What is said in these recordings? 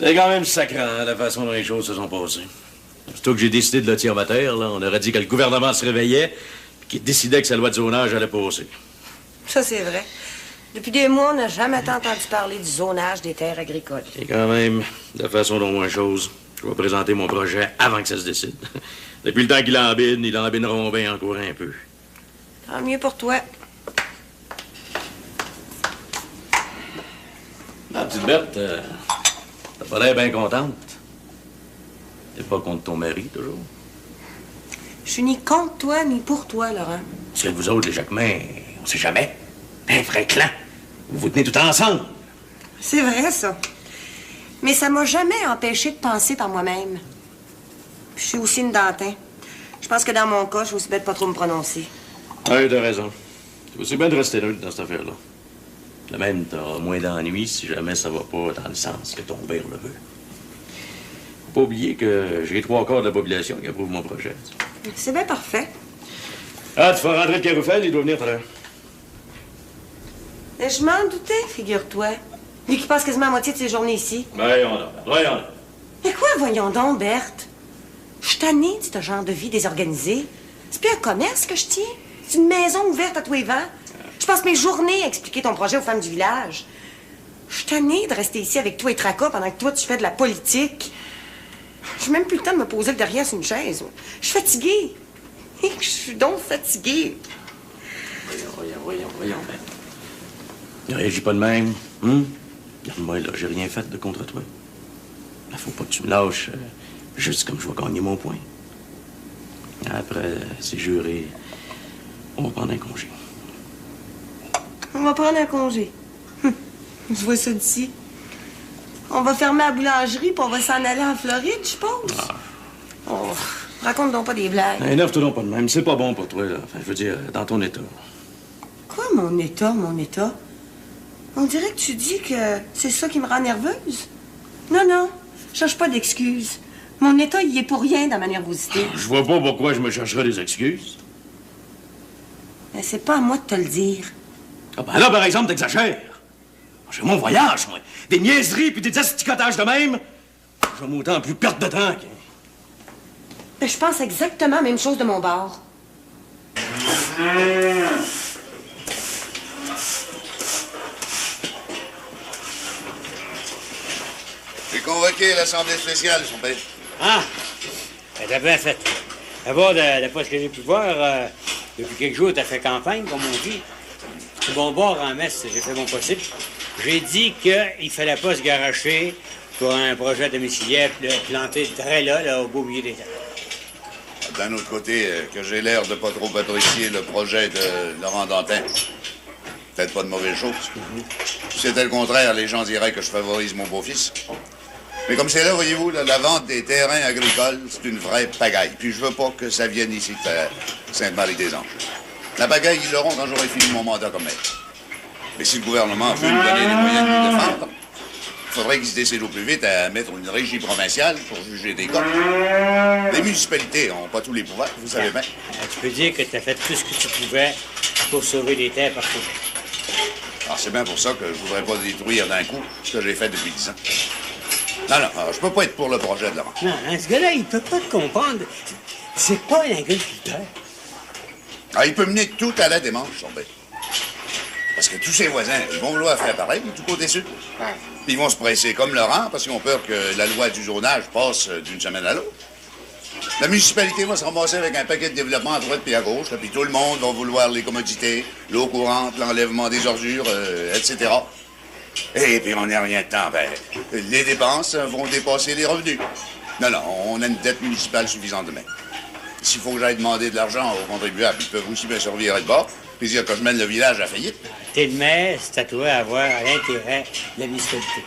C'est quand même sacrant, la façon dont les choses se sont passées. Surtout que j'ai décidé de lotir ma terre, là, on aurait dit que le gouvernement se réveillait et qu'il décidait que sa loi de zonage allait passer. Ça, c'est vrai. Depuis des mois, on n'a jamais tant entendu parler du zonage des terres agricoles. Et quand même, de la façon dont moins chose, je vais présenter mon projet avant que ça se décide. Depuis le temps qu'il embine, il embineront bien encore un peu. Tant mieux pour toi. Ah, petite Berthe, t'as pas l'air bien contente. T'es pas contre ton mari, toujours? Je suis ni contre toi, ni pour toi, Laurent. Parce que vous autres, les Jacquemins, on sait jamais. Un vrai clan. Vous vous tenez tout ensemble. C'est vrai, ça. Mais ça m'a jamais empêché de penser par moi-même. Puis je suis aussi une Dantin. Je pense que dans mon cas, je suis aussi bête de pas trop me prononcer. Oui, t'as raison. C'est aussi bien de rester neutre dans cette affaire-là. De même, t'auras moins d'ennuis si jamais ça va pas dans le sens que ton père le veut. Faut pas oublier que j'ai 3/4 de la population qui approuve mon projet. C'est bien parfait. Ah, tu vas rentrer de Caroufel, il doit venir tout à l'heure. Mais je m'en doutais, figure-toi. Lui qui passe quasiment la moitié de ses journées ici. Voyons donc, voyons donc. Mais quoi, voyons donc, Berthe? Je suis tannée de ce genre de vie désorganisée. C'est plus un commerce que je tiens. C'est une maison ouverte à tous les vents. Je passe mes journées à expliquer ton projet aux femmes du village. Je suis tannée de rester ici avec toi et Tracas pendant que toi, tu fais de la politique. J'ai même plus le temps de me poser le derrière sur une chaise. Je suis fatiguée. Je suis donc fatiguée. Voyons. Ne réagis pas de même. Regarde-moi, là, j'ai rien fait de contre toi. Là, faut pas que tu me lâches juste comme je vais gagner mon point. Après, c'est juré. On va prendre un congé. On va prendre un congé. Je vois ça d'ici. On va fermer la boulangerie puis on va s'en aller en Floride, je pense. Oh, raconte donc pas des blagues. Énerve-toi donc pas de même. C'est pas bon pour toi, là. Enfin, je veux dire, dans ton état. Quoi, mon état? On dirait que tu dis que c'est ça qui me rend nerveuse. Non, cherche pas d'excuses. Mon état, il y est pour rien dans ma nervosité. Je vois pas pourquoi je me chercherais des excuses. Mais c'est pas à moi de te le dire. Ah ben là, par exemple, t'exagères. J'ai mon voyage, moi. Des niaiseries puis des asticotages de même. Je vais m'autant plus perdre de temps. Mais je pense exactement la même chose de mon bord. J'ai convoqué l'Assemblée spéciale, son père. Ah! T'as bien fait. D'abord, d'après ce que j'ai pu voir, depuis quelques jours, t'as fait campagne, comme on dit. Du bon bord en messe, j'ai fait mon possible. J'ai dit qu'il fallait pas se garocher pour un projet domiciliaire planté très là, au beau milieu des terres. D'un autre côté, que j'ai l'air de pas trop apprécier le projet de Laurent Dantin. Peut-être pas de mauvaise chose. Si c'était le contraire, les gens diraient que je favorise mon beau-fils. Mais comme c'est là, voyez-vous, la vente des terrains agricoles, c'est une vraie pagaille. Puis je veux pas que ça vienne ici de Sainte-Marie-des-Anges. La pagaille, ils l'auront quand j'aurai fini mon mandat comme maire. Mais si le gouvernement veut nous donner les moyens de nous défendre, il faudrait qu'ils se décident au plus vite à mettre une régie provinciale pour juger des cas. Les municipalités n'ont pas tous les pouvoirs, vous savez bien. Tu peux dire que tu as fait tout ce que tu pouvais pour sauver des terres partout. Alors c'est bien pour ça que je voudrais pas détruire d'un coup ce que j'ai fait depuis 10 ans. Non, je peux pas être pour le projet de Laurent. Non, ce gars-là, il peut pas te comprendre. C'est pas un agriculteur. Ah, il peut mener tout à la démarche, son bête. Parce que tous ses voisins, ils vont vouloir faire pareil, du côté sud. Puis ils vont se presser comme Laurent, parce qu'ils ont peur que la loi du zonage passe d'une semaine à l'autre. La municipalité va se ramasser avec un paquet de développement à droite puis à gauche, puis tout le monde va vouloir les commodités, l'eau courante, l'enlèvement des ordures, etc. Et puis on n'a rien de temps. Ben, les dépenses vont dépasser les revenus. Non, on a une dette municipale suffisante demain. S'il faut que j'aille demander de l'argent aux contribuables, ils peuvent aussi bien se revirer de bord, puis dire que je mène le village à faillite. T'es le maire, c'est à toi à avoir l'intérêt de la municipalité.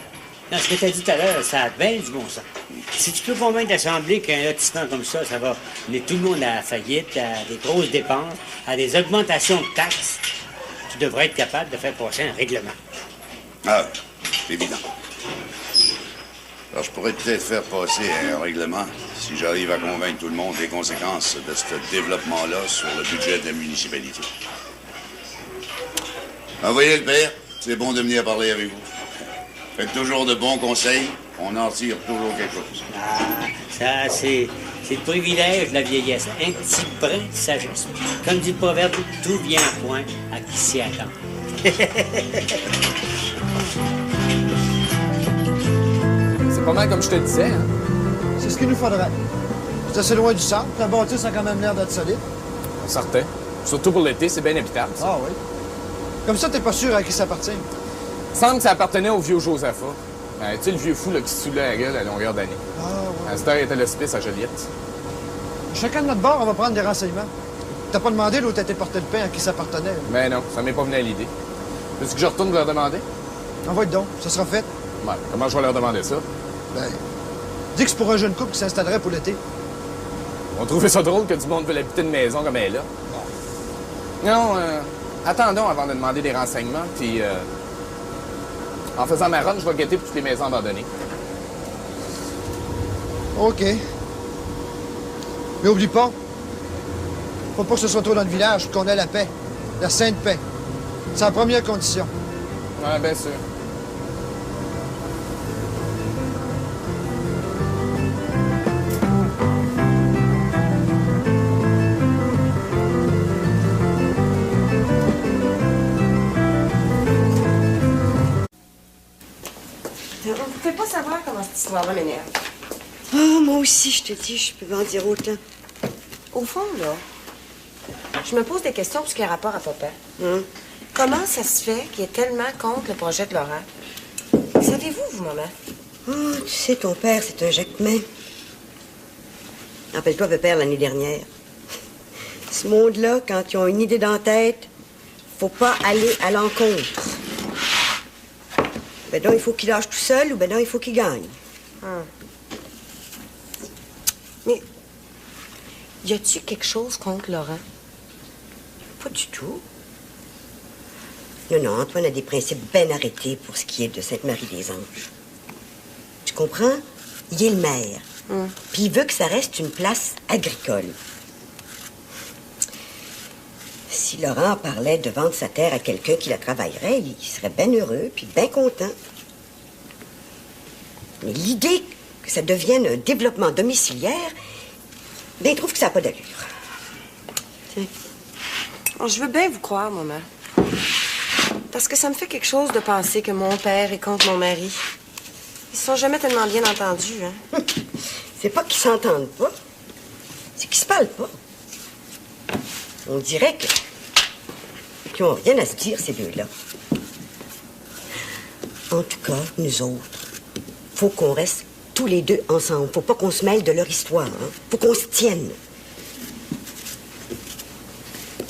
Non, ce que t'as dit tout à l'heure, ça a bien du bon sens. Si tu peux convaincre l'Assemblée qu'un lotissement comme ça va mener tout le monde à la faillite, à des grosses dépenses, à des augmentations de taxes, tu devrais être capable de faire passer un règlement. Ah, c'est évident. Alors, je pourrais peut-être faire passer un règlement si j'arrive à convaincre tout le monde des conséquences de ce développement-là sur le budget de la municipalité. Envoyez le père, c'est bon de venir parler avec vous. Faites toujours de bons conseils, on en tire toujours quelque chose. Ah, ça, c'est le privilège de la vieillesse. Un petit brin de sagesse. Comme dit le proverbe, tout vient à point à qui s'y attend. C'est pas mal comme je te disais, hein? C'est ce qu'il nous faudrait. C'est assez loin du centre. La bâtisse a quand même l'air d'être solide. Certain. Surtout pour l'été, c'est bien habitable. Ça. Ah oui. Comme ça, t'es pas sûr à qui ça appartient. Il semble que ça appartenait au vieux Josaphat. Ben, tu sais, le vieux fou là, qui se saoulait la gueule à longueur d'année. Ah oui. À cette heure, il était à l'hospice à Joliette. Chacun de notre bord, on va prendre des renseignements. T'as pas demandé l'autre était porté de pain à qui ça appartenait. Mais non, ça m'est pas venu à l'idée. Veux-tu que je retourne leur demander? Envoie donc, ça sera fait. Ouais, comment je vais leur demander ça? Ben, dis que c'est pour un jeune couple qui s'installerait pour l'été. On trouvait ça drôle que du monde veut habiter une maison comme elle est là. Non, attendons avant de demander des renseignements, puis en faisant ma run, je vais guetter pour toutes les maisons abandonnées. OK. Mais oublie pas, faut pas que ce soit trop dans le village pour qu'on ait la paix. La sainte paix. C'est la première condition. Ouais, bien sûr. On ne peut pas savoir comment cette histoire-là m'énerve. Ah, moi aussi, je te dis, je peux en dire autant. Au fond, là, je me pose des questions sur ce qui a rapport à papa. Comment ça se fait qu'il est tellement contre le projet de Laurent? Savez-vous, vous, maman? Oh, tu sais, ton père, c'est un Jacquemin. Rappelle-toi, père, l'année dernière. Ce monde-là, quand ils ont une idée dans la tête, faut pas aller à l'encontre. Ben non, il faut qu'il lâche tout seul, ou ben non, il faut qu'il gagne. Mais y a-tu quelque chose contre Laurent? Pas du tout. Non, non, Antoine a des principes bien arrêtés pour ce qui est de Sainte-Marie-des-Anges. Tu comprends? Il est le maire. Puis il veut que ça reste une place agricole. Si Laurent parlait de vendre sa terre à quelqu'un qui la travaillerait, il serait bien heureux puis bien content. Mais l'idée que ça devienne un développement domiciliaire, ben, il trouve que ça n'a pas d'allure. Tiens. Oh, je veux bien vous croire, maman. Parce que ça me fait quelque chose de penser que mon père est contre mon mari. Ils se sont jamais tellement bien entendus, hein? C'est pas qu'ils s'entendent pas, c'est qu'ils se parlent pas. On dirait qu'ils n'ont rien à se dire, ces deux-là. En tout cas, nous autres, faut qu'on reste tous les deux ensemble. Faut pas qu'on se mêle de leur histoire. Hein? Faut qu'on se tienne.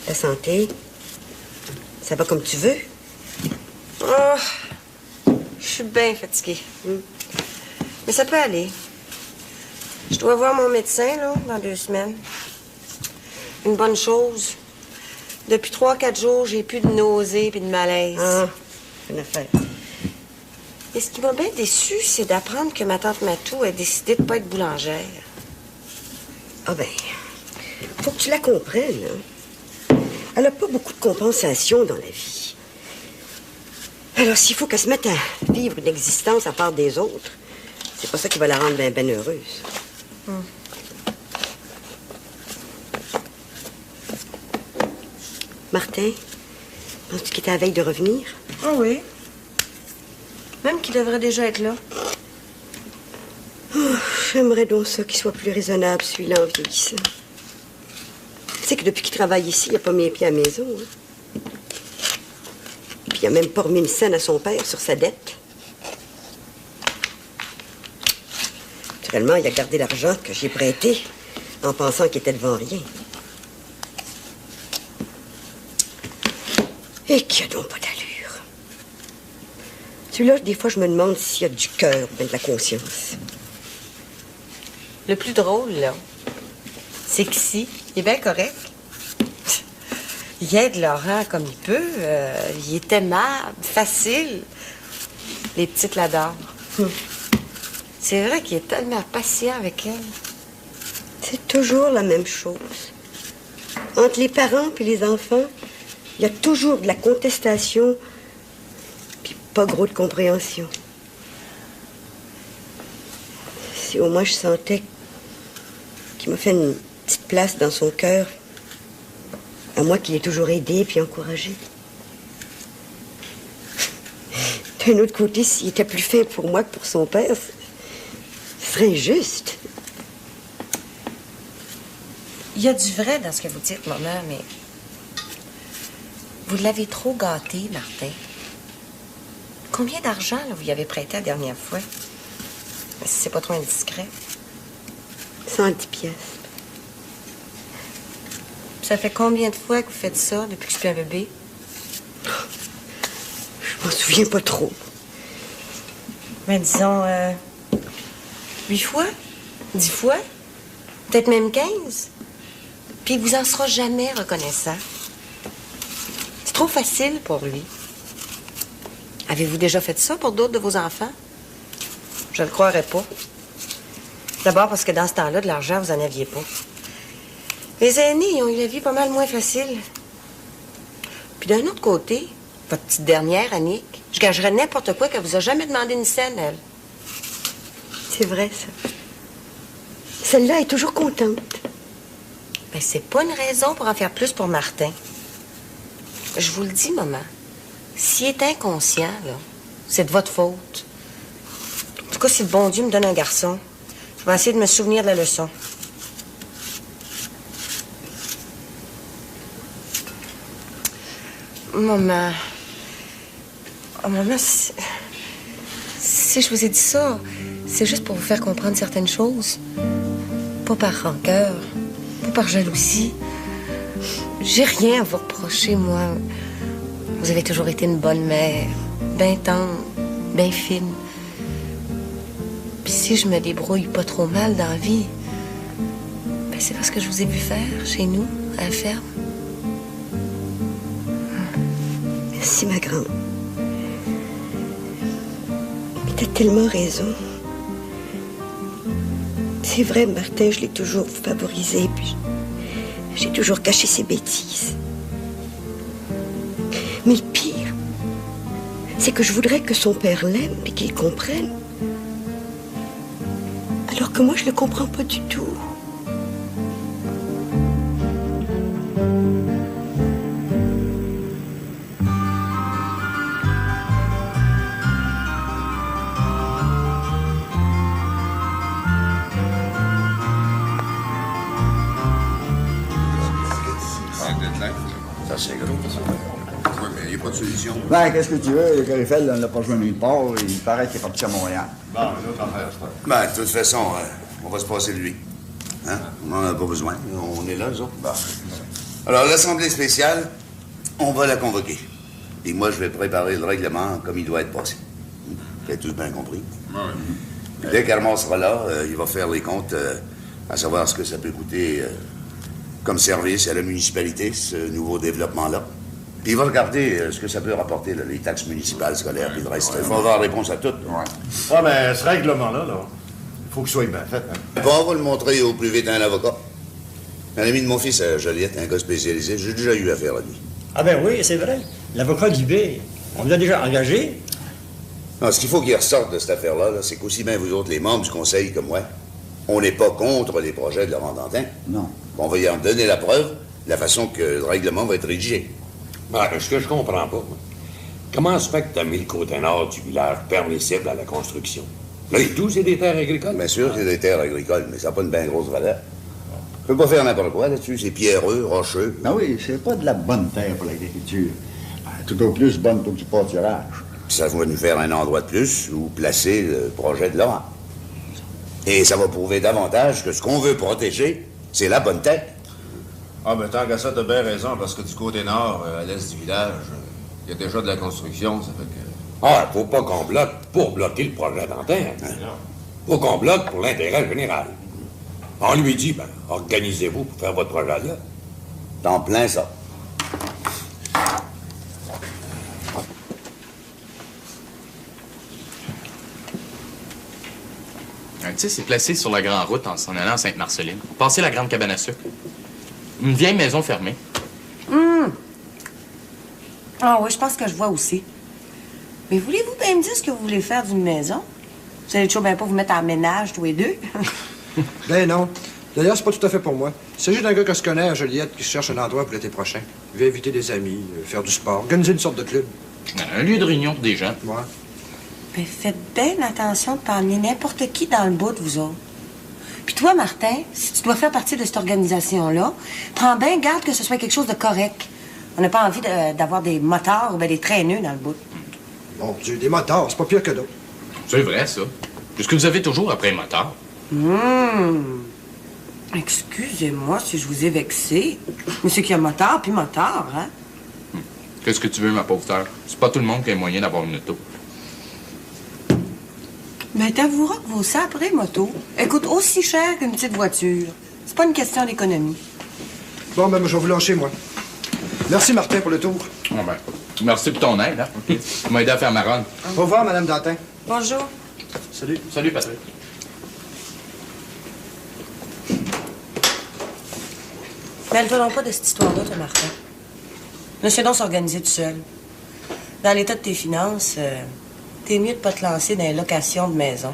Ta santé, ça va comme tu veux? Oh, je suis bien fatiguée. Mais ça peut aller. Je dois voir mon médecin, là, dans 2 semaines. Une bonne chose. Depuis 3-4 jours, j'ai plus de nausées et de malaise. Ah, une affaire. Et ce qui m'a bien déçue, c'est d'apprendre que ma tante Matou a décidé de pas être boulangère. Ah ben, faut que tu la comprennes. Hein? Elle a pas beaucoup de compensation dans la vie. Alors, s'il faut qu'elle se mette à vivre une existence à part des autres, c'est pas ça qui va la rendre bien heureuse. Martin, penses-tu qu'il était à la veille de revenir? Ah oui. Même qu'il devrait déjà être là. Oh, j'aimerais donc ça qu'il soit plus raisonnable, celui-là, en vieillissant. Tu sais que depuis qu'il travaille ici, il n'a pas mis les pieds à la maison. Hein? Puis il n'a même pas remis une scène à son père sur sa dette. Naturellement, il a gardé l'argent que j'ai prêté en pensant qu'il était devant rien. Et qu'il a donc pas d'allure. Celui-là, des fois, je me demande s'il y a du cœur ou bien de la conscience. Le plus drôle, là, c'est qu'ici, il est bien correct. Il aide Laurent comme il peut. Il est aimable, facile. Les petites l'adorent. C'est vrai qu'il est tellement patient avec elle. C'est toujours la même chose. Entre les parents et les enfants, il y a toujours de la contestation, puis pas gros de compréhension. Si au moins je sentais qu'il m'a fait une petite place dans son cœur, à moi qui l'ai toujours aidé puis encouragé. D'un autre côté, s'il était plus fin pour moi que pour son père, ce serait injuste. Il y a du vrai dans ce que vous dites, maman, mais vous l'avez trop gâté, Martin. Combien d'argent là, vous y avez prêté la dernière fois? Si c'est pas trop indiscret. 110 piastres. Ça fait combien de fois que vous faites ça depuis que je suis un bébé? Je m'en souviens pas trop. Mais disons, 8 fois? 10 fois? Peut-être même 15? Puis il vous en sera jamais reconnaissant. C'est trop facile pour lui. Avez-vous déjà fait ça pour d'autres de vos enfants? Je le croirais pas. D'abord parce que dans ce temps-là, de l'argent, vous en aviez pas. Les aînés, ils ont eu la vie pas mal moins facile. Puis d'un autre côté, votre petite dernière, Annick, je gagerais n'importe quoi qu'elle vous a jamais demandé une scène, elle. C'est vrai, ça. Celle-là est toujours contente. Ben, c'est pas une raison pour en faire plus pour Martin. Je vous le dis, maman. S'il est inconscient, là, c'est de votre faute. En tout cas, si le bon Dieu me donne un garçon, je vais essayer de me souvenir de la leçon. Maman. Oh, maman, si je vous ai dit ça, c'est juste pour vous faire comprendre certaines choses. Pas par rancœur, pas par jalousie. J'ai rien à vous reprocher, moi. Vous avez toujours été une bonne mère, bien tendre, bien fine. Puis si je me débrouille pas trop mal dans la vie, ben c'est parce que je vous ai vu faire chez nous, à la ferme. Merci, ma grande. Mais t'as tellement raison. C'est vrai, Martin, je l'ai toujours favorisé, puis j'ai toujours caché ses bêtises. Mais le pire, c'est que je voudrais que son père l'aime et qu'il comprenne. Alors que moi, je le comprends pas du tout. Ça, c'est gros. Oui, mais il n'y a pas de solution. Ben, qu'est-ce que tu veux? Le Carifel, on l'a pas joué nulle part. Il paraît qu'il est parti à Montréal. Bon, l'autre affaire, ça. Ben, de toute façon, on va se passer de lui. Hein? On n'en a pas besoin. On est là, nous autres. Bon. Alors, l'Assemblée spéciale, on va la convoquer. Et moi, je vais préparer le règlement comme il doit être passé. Vous avez tous bien compris? Oui. Dès qu'Armand sera là, il va faire les comptes à savoir ce que ça peut coûter comme service à la municipalité, ce nouveau développement-là. Puis il va regarder ce que ça peut rapporter, là, les taxes municipales, scolaires, puis le reste. Il va avoir réponse à tout. Ouais. Ah, ben, ce règlement-là, il faut qu'il soit bien fait. Hein? Bon, on va le montrer au plus vite à un avocat. Un ami de mon fils à Joliette, un gars spécialisé, j'ai déjà eu affaire à lui. Ah ben oui, c'est vrai. L'avocat d'IB, on l'a déjà engagé. Non, ce qu'il faut qu'il ressorte de cette affaire-là, c'est qu'aussi bien vous autres, les membres du conseil comme moi, on n'est pas contre les projets de Laurent Dantin. Non. On va y en donner la preuve, la façon que le règlement va être rédigé. Ben, ce que je comprends pas, moi, comment se fait que tu as mis le côté nord du village permissible à la construction? Là, et tout, c'est des terres agricoles? Bien sûr, c'est des terres agricoles, mais ça n'a pas une bien grosse valeur. On peut pas faire n'importe quoi là-dessus, c'est pierreux, rocheux. Ah oui, c'est pas de la bonne terre pour l'agriculture. Tout au plus bonne pour du pâturage. Puis ça va nous faire un endroit de plus où placer le projet de Laurent. Et ça va prouver davantage que ce qu'on veut protéger, c'est la bonne terre. Ah, ben, tant qu'à ça, t'as bien raison, parce que du côté nord, à l'est du village, il y a déjà de la construction, ça fait que... Ah, faut pas qu'on bloque pour bloquer le projet Dantin. Faut qu'on bloque pour l'intérêt général. On lui dit, ben, organisez-vous pour faire votre projet-là. T'en plein ça. Tu sais, c'est placé sur la grande route en s'en allant à Sainte-Marceline. Passer la grande cabane à sucre. Une vieille maison fermée. Ah oui, je pense que je vois aussi. Mais voulez-vous bien me dire ce que vous voulez faire d'une maison? Vous allez toujours bien pas vous mettre en ménage, tous les deux? Ben non. D'ailleurs, c'est pas tout à fait pour moi. Il s'agit d'un gars que je connais à Joliette qui cherche un endroit pour l'été prochain. Il veut inviter des amis, faire du sport, organiser une sorte de club. Un lieu de réunion pour des gens. Ouais. Ben, faites bien attention de pas emmener n'importe qui dans le bout de vous autres. Puis toi, Martin, si tu dois faire partie de cette organisation-là, prends bien garde que ce soit quelque chose de correct. On n'a pas envie d'avoir des motards ou ben des traîneux dans le bout. Mon Dieu, des motards, c'est pas pire que d'autres. C'est vrai, ça. Qu'est-ce que vous avez toujours après un motard? Excusez-moi si je vous ai vexé. Mais c'est qu'il y a motard puis motard, hein? Qu'est-ce que tu veux, ma pauvre sœur? C'est pas tout le monde qui a moyen d'avoir une auto. Mais t'avoueras que vos saprées motos coûtent aussi cher qu'une petite voiture. C'est pas une question d'économie. Bon, ben, je vais vous lâcher, moi. Merci, Martin, pour le tour. Bon, ben, merci pour ton aide, hein? Tu m'as aidé à faire ma run. Au revoir, Madame Dantin. Bonjour. Salut. Salut, Patrick. Mêle-toi donc pas de cette histoire-là, toi, Martin. Laisse donc s'organiser tout seul. Dans l'état de tes finances, t'es mieux de pas te lancer dans les locations de maison.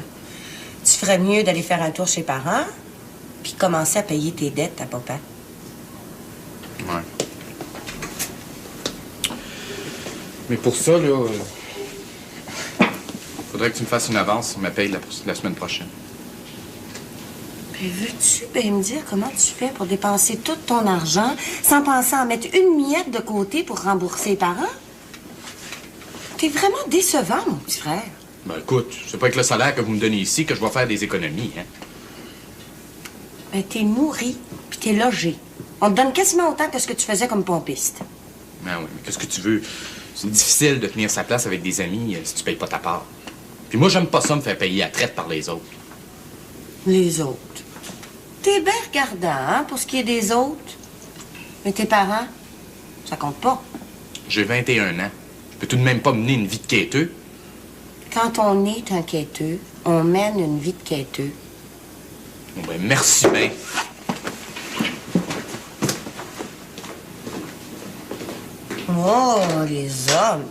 Tu ferais mieux d'aller faire un tour chez les parents, puis commencer à payer tes dettes à papa. Ouais. Mais pour ça, là, faudrait que tu me fasses une avance sur ma paye la semaine prochaine. Puis veux-tu bien me dire comment tu fais pour dépenser tout ton argent sans penser à en mettre une miette de côté pour rembourser les parents? T'es vraiment décevant, mon petit frère. Ben écoute, c'est pas avec le salaire que vous me donnez ici que je vais faire des économies, hein? Ben t'es nourri, puis t'es logé. On te donne quasiment autant que ce que tu faisais comme pompiste. Ben oui, mais qu'est-ce que tu veux? C'est difficile de tenir sa place avec des amis si tu payes pas ta part. Puis moi, j'aime pas ça me faire payer à traite par les autres. Les autres? T'es bien regardant, hein, pour ce qui est des autres. Mais tes parents, ça compte pas. J'ai 21 ans. Je peux tout de même pas mener une vie de quêteux. Quand on est un quêteux, on mène une vie de quêteux. Bon, ben merci bien. Oh, les hommes.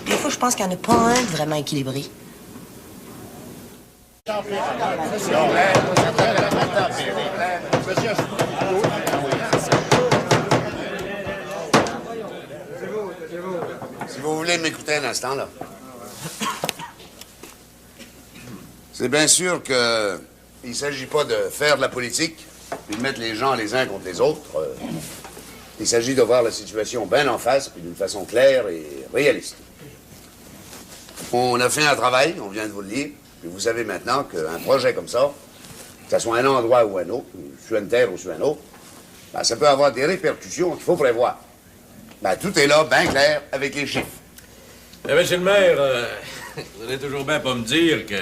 Des fois, je pense qu'il n'y en a pas un de vraiment équilibré. Si vous voulez m'écouter un instant, là. C'est bien sûr que il s'agit pas de faire de la politique puis de mettre les gens les uns contre les autres. Il s'agit de voir la situation bien en face puis d'une façon claire et réaliste. On a fait un travail, on vient de vous le dire, puis vous savez maintenant qu'un projet comme ça, que ce soit un endroit ou un autre, sur une terre ou sur un autre, ben, ça peut avoir des répercussions qu'il faut prévoir. Ben, tout est là, bien clair, avec les chiffres. Eh, monsieur le maire, vous allez toujours bien pas me dire que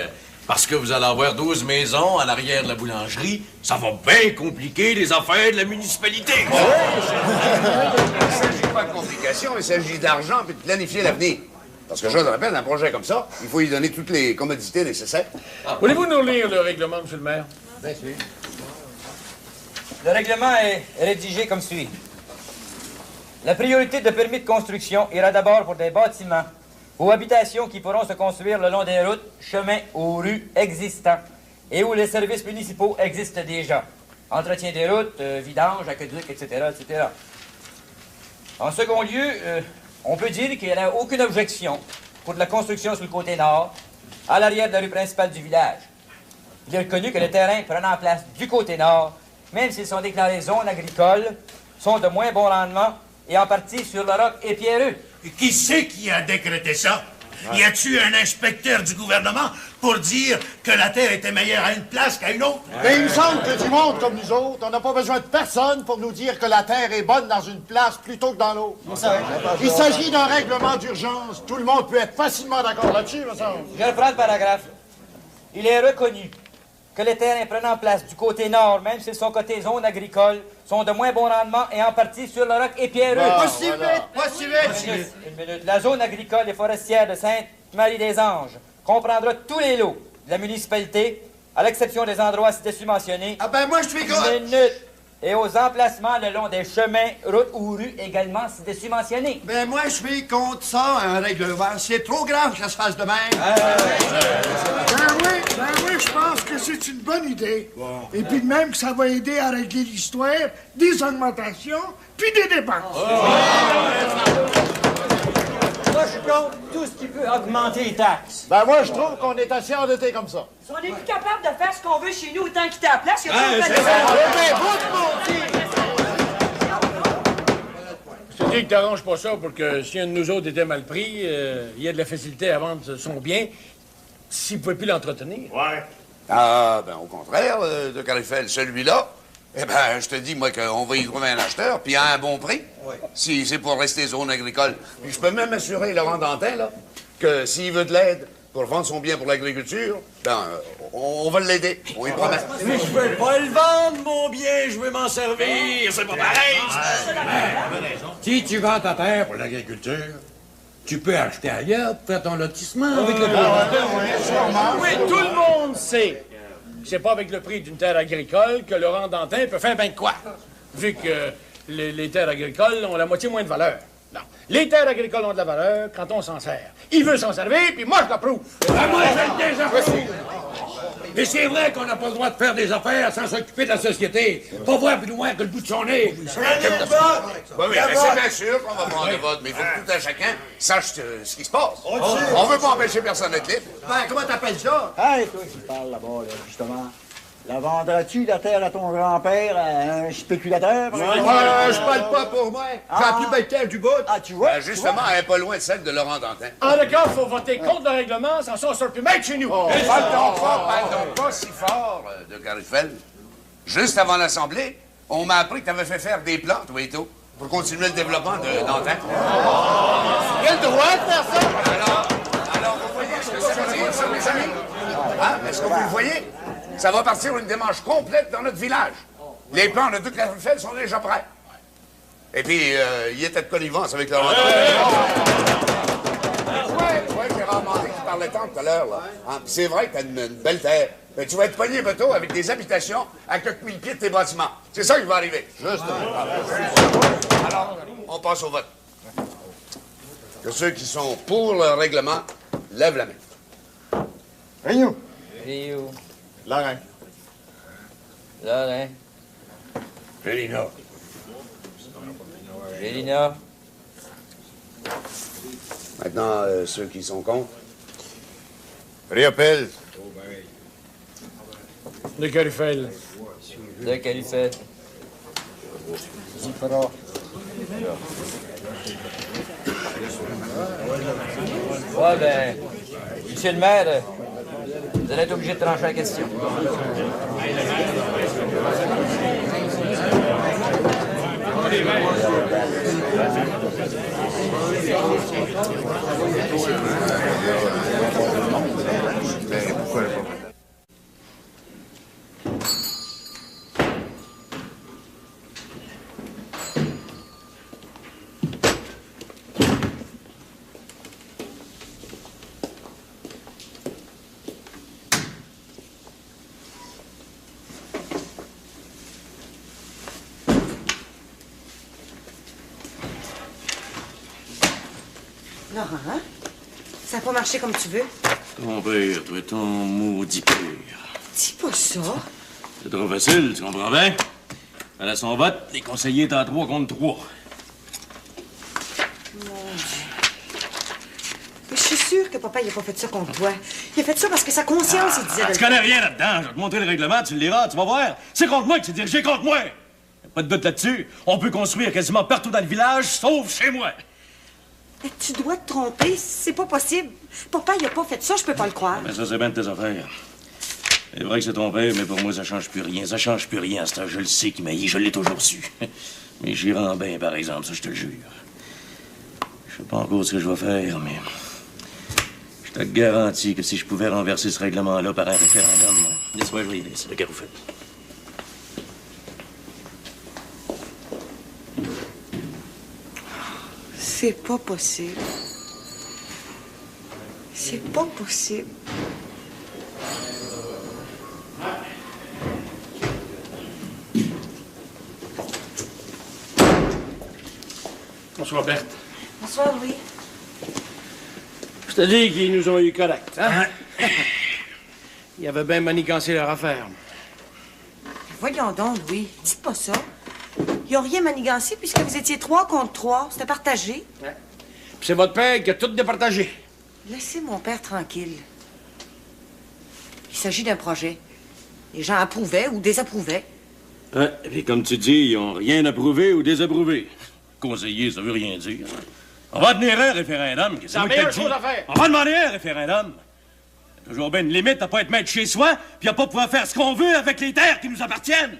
parce que vous allez avoir 12 maisons à l'arrière de la boulangerie, ça va bien compliquer les affaires de la municipalité. Il ne s'agit pas de complications, il s'agit d'argent et de planifier l'avenir. Parce que je le répète, un projet comme ça, il faut y donner toutes les commodités nécessaires. Voulez-vous nous lire le règlement, monsieur le maire? Bien sûr. Le règlement est rédigé comme suit. La priorité de permis de construction ira d'abord pour des bâtiments ou habitations qui pourront se construire le long des routes, chemins ou rues existants et où les services municipaux existent déjà. Entretien des routes, vidange, aqueduc, etc., etc. En second lieu, on peut dire qu'il n'y a aucune objection pour de la construction sur le côté nord, à l'arrière de la rue principale du village. Il est reconnu que les terrains prenant place du côté nord, même s'ils sont déclarés zones agricoles, sont de moins bon rendement et en partie sur le roc et pierreux. Et qui c'est qui a décrété ça? Y a-tu un inspecteur du gouvernement pour dire que la terre était meilleure à une place qu'à une autre? Mais il me semble que du monde comme nous autres, on n'a pas besoin de personne pour nous dire que la terre est bonne dans une place plutôt que dans l'autre. Il s'agit d'un règlement d'urgence. Tout le monde peut être facilement d'accord là-dessus, me semble. Je reprends le paragraphe. Il est reconnu que les terrains prenant place du côté nord, même s'ils sont côté zone agricole, sont de moins bon rendement et en partie sur le roc et pierreux. Pas si vite! Une minute. La zone agricole et forestière de Sainte-Marie-des-Anges comprendra tous les lots de la municipalité, à l'exception des endroits ci-dessus mentionnés. Ah ben moi je suis gros! Une minute. et aux emplacements le long des chemins, routes ou rues également ci-dessus mentionnés. Ben moi, je suis contre ça, un règlement. C'est trop grave que ça se fasse de même. Ben oui, je pense que c'est une bonne idée. Et puis de même que ça va aider à régler l'histoire des augmentations puis des dépenses. Moi, je suis contre tout ce qui peut augmenter les taxes. Ben moi, je trouve qu'on est assez endetté comme ça. Si on n'est plus capable de faire ce qu'on veut chez nous, autant quitter la place, il y a Je te dis que t'arranges pas ça pour que si un de nous autres était mal pris, il y a de la facilité à vendre son bien s'il ne pouvait plus l'entretenir. Ouais. Ah, ben au contraire, de Carifel, celui-là, eh ben, je te dis, moi, qu'on va y trouver un acheteur, puis à un bon prix, si c'est pour rester zone agricole. Puis je peux même assurer Laurent Dantin, là, que s'il veut de l'aide pour vendre son bien pour l'agriculture, ben, on va l'aider, on lui promet. Mais je veux pas le vendre, mon bien, je veux m'en servir, c'est pas pareil. Si tu vends ta terre pour l'agriculture, tu peux acheter ailleurs pour faire ton lotissement avec le prix. Oui, tout le monde sait que c'est pas avec le prix d'une terre agricole que Laurent Dantin peut faire ben de quoi, vu que les terres agricoles ont la moitié moins de valeur. Non. Les terres agricoles ont de la valeur quand on s'en sert. Il veut s'en servir, puis moi, je l'approuve. Moi, je le désapprouve. Mais c'est vrai qu'on n'a pas le droit de faire des affaires sans s'occuper de la société. Pas voir plus loin que le bout de son nez. Oui, mais c'est bien sûr qu'on va prendre le vote, mais il faut que tout un chacun sache ce qui se passe. On veut pas empêcher personne d'être libre. Ben, comment t'appelles ça? Hey, toi qui parles là-bas, là, justement. La vendras-tu, la terre à ton grand-père, à un spéculateur? Je parle pas pour moi. J'ai la plus belle terre du bout. Ah, tu vois? Ben, justement, elle est pas loin de celle de Laurent Dantin. Ah, d'accord, faut voter contre le règlement, sans ça, on sort plus mal chez nous. Parle donc pas si fort, de Carifel. Juste avant l'Assemblée, on m'a appris que t'avais fait faire des plans, toi et tout, pour continuer le développement de Dantin. Quel droit de faire ça? Alors, vous voyez ce que ça veut dire, ça, mes amis? Hein? Est-ce que vous le voyez? Ça va partir une démarche complète dans notre village. Les plans de toute la Carifel sont déjà prêts. Et puis, il était de connivence avec Laurent Ouais, Gérard Mandé qui parlait tant tout à l'heure, là. Hein? C'est vrai que t'as une belle terre. Mais tu vas être pogné bientôt avec des habitations à quelques mille pieds de tes bâtiments. C'est ça qui va arriver. Juste. Alors, on passe au vote. Que ceux qui sont pour le règlement lèvent la main. Rio. Rio. Lorrain. Lorrain. Gélina. Gélina. Maintenant, ceux qui sont contre. Riopel. De Carifel. De Carifel. Zifra. Ouais, ben, monsieur le maire, vous allez être obligé de trancher la question. Laurent, ça n'a pas marché comme tu veux. Ton père, toi, ton maudit père. Dis pas ça. C'est trop facile, tu comprends bien? Elle a son vote, les conseillers étaient à 3 contre 3. Mon Dieu. Mais je suis sûre que papa, il a pas fait ça contre toi. Il a fait ça parce que sa conscience, il disait... Tu connais rien là-dedans. Je vais te montrer le règlement, tu le liras, tu vas voir. C'est contre moi que c'est dirigé contre moi. Pas de doute là-dessus. On peut construire quasiment partout dans le village, sauf chez moi. Mais tu dois te tromper. C'est pas possible. Papa, il a pas fait ça, je peux pas le croire. Mais ça, c'est bien de tes affaires. C'est vrai que c'est ton père, mais pour moi, ça change plus rien. Ça change plus rien, c'est je le sais qu'il m'aille, je l'ai toujours su. Mais j'y rends bien, par exemple, ça, je te le jure. Je sais pas encore ce que je vais faire, mais... Je te garantis que si je pouvais renverser ce règlement-là par un référendum... Laisse-moi jouer, c'est le Garoufet. C'est pas possible. C'est pas possible. Bonsoir, Berthe. Bonsoir, Louis. Je te dis qu'ils nous ont eu correct, hein? Ils avaient bien manigancé leur affaire. Voyons donc, Louis. Dites pas ça. Ils n'ont rien manigancé puisque vous étiez 3 contre 3. C'était partagé. Ouais. Puis c'est votre père qui a tout départagé. Laissez mon père tranquille. Il s'agit d'un projet. Les gens approuvaient ou désapprouvaient. Ouais, et comme tu dis, ils n'ont rien approuvé ou désapprouvé. Conseiller, ça veut rien dire. On va tenir un référendum. C'est la meilleure chose à faire. On va demander un référendum. Toujours bien une limite à pas être maître chez soi, puis à pas pouvoir faire ce qu'on veut avec les terres qui nous appartiennent.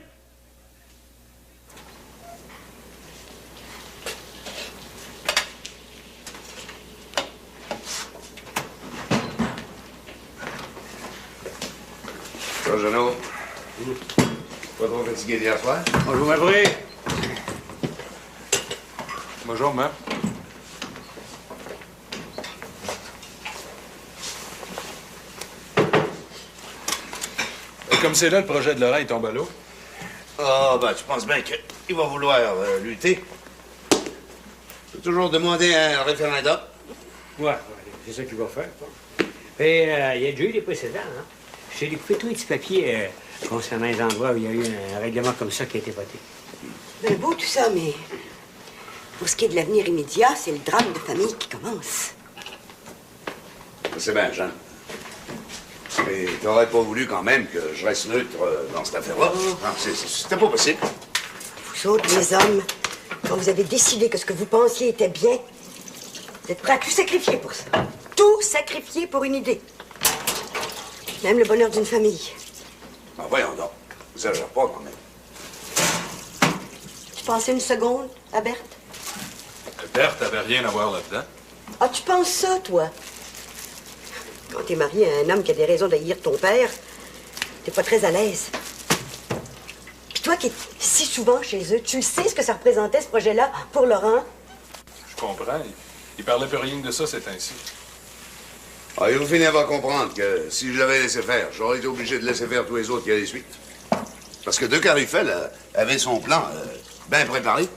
Bonjour, Jeannot. Pas trop fatigué d'hier soir? Bonjour, ma brûlée. Bonjour, maman. Comme c'est là, le projet de Laurent, il tombe à l'eau. Ah, ben, tu penses bien qu'il va vouloir lutter. Tu peux toujours demander un référendum. Ouais, c'est ça qu'il va faire. Et il y a déjà eu des précédents, hein? J'ai découpé tous les petits papiers concernant les endroits où il y a eu un règlement comme ça qui a été voté. Ben beau tout ça, mais pour ce qui est de l'avenir immédiat, c'est le drame de famille qui commence. C'est bien, Jean. Mais t'aurais pas voulu quand même que je reste neutre dans cette affaire-là. Non, c'était pas possible. Vous autres, les hommes, quand vous avez décidé que ce que vous pensiez était bien, vous êtes prêts à tout sacrifier pour ça. Tout sacrifier pour une idée. Même le bonheur d'une famille. Ben voyons donc. Vous exagérez pas quand même. Tu pensais une seconde à Berthe? Berthe avait rien à voir là-dedans. Ah, tu penses ça, toi? Quand t'es marié à un homme qui a des raisons d'haïr ton père, t'es pas très à l'aise. Puis toi qui es si souvent chez eux, tu le sais ce que ça représentait, ce projet-là, pour Laurent? Je comprends. Il parlait plus rien de ça, c'est ainsi. Ah, il vous finir par comprendre que si je l'avais laissé faire, j'aurais été obligé de laisser faire tous les autres qui allaient suite. Parce que De Carufel avait son plan bien préparé.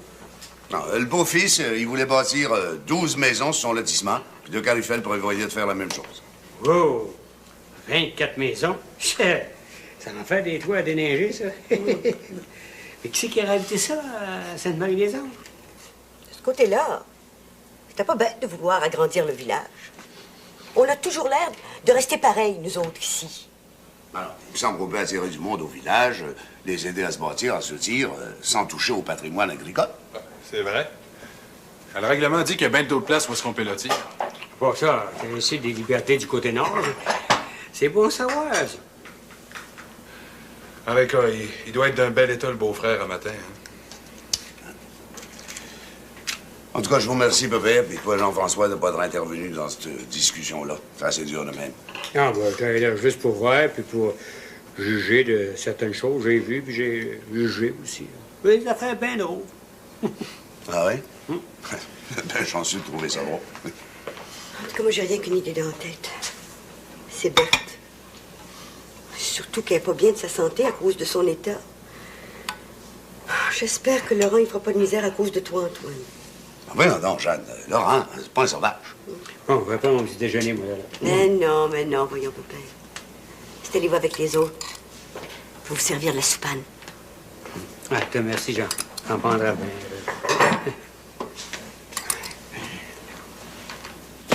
Non, le beau-fils, il voulait bâtir 12 maisons sur son lotissement, puis De Carufel prévoyait de faire la même chose. Wow! 24 maisons? Ça en fait des toits à déneiger, ça. Et qui c'est qui a rajouté ça à Sainte-Marie-des-Anges? De ce côté-là, c'était pas bête de vouloir agrandir le village. On a toujours l'air de rester pareil, nous autres, ici. Alors, il me semble qu'on peut attirer du monde au village, les aider à se bâtir, à se dire, sans toucher au patrimoine agricole. C'est vrai. Le règlement dit qu'il y a bien d'autres places où est-ce qu'on peut lotir. Pas ça, c'est ici des libertés du côté nord. C'est bon à savoir, ça. Avec il doit être d'un bel état, le beau-frère, un matin. Hein? En tout cas, je vous remercie, Pépère, puis toi, Jean-François, de ne pas être intervenu dans cette discussion-là. C'est assez dur de même. Ah, ben, j'étais là juste pour voir, puis pour juger de certaines choses. J'ai vu, puis j'ai jugé aussi. Des affaires bien drôles. Ah oui? Ben, j'en suis de trouver ça drôle. En tout cas, moi, j'ai rien qu'une idée dans la tête. C'est Berthe. Surtout qu'elle n'est pas bien de sa santé à cause de son état. J'espère que Laurent, il fera pas de misère à cause de toi, Antoine. Ah, voyons donc, Jeanne. Laurent, c'est pas un sauvage. Bon, je vais prendre mon petit déjeuner, moi, là. Mais non, voyons, papa. Installez-vous avec les autres. Je vais vous servir de la soupane. Ah, te merci, Jean. T'en prendras bien.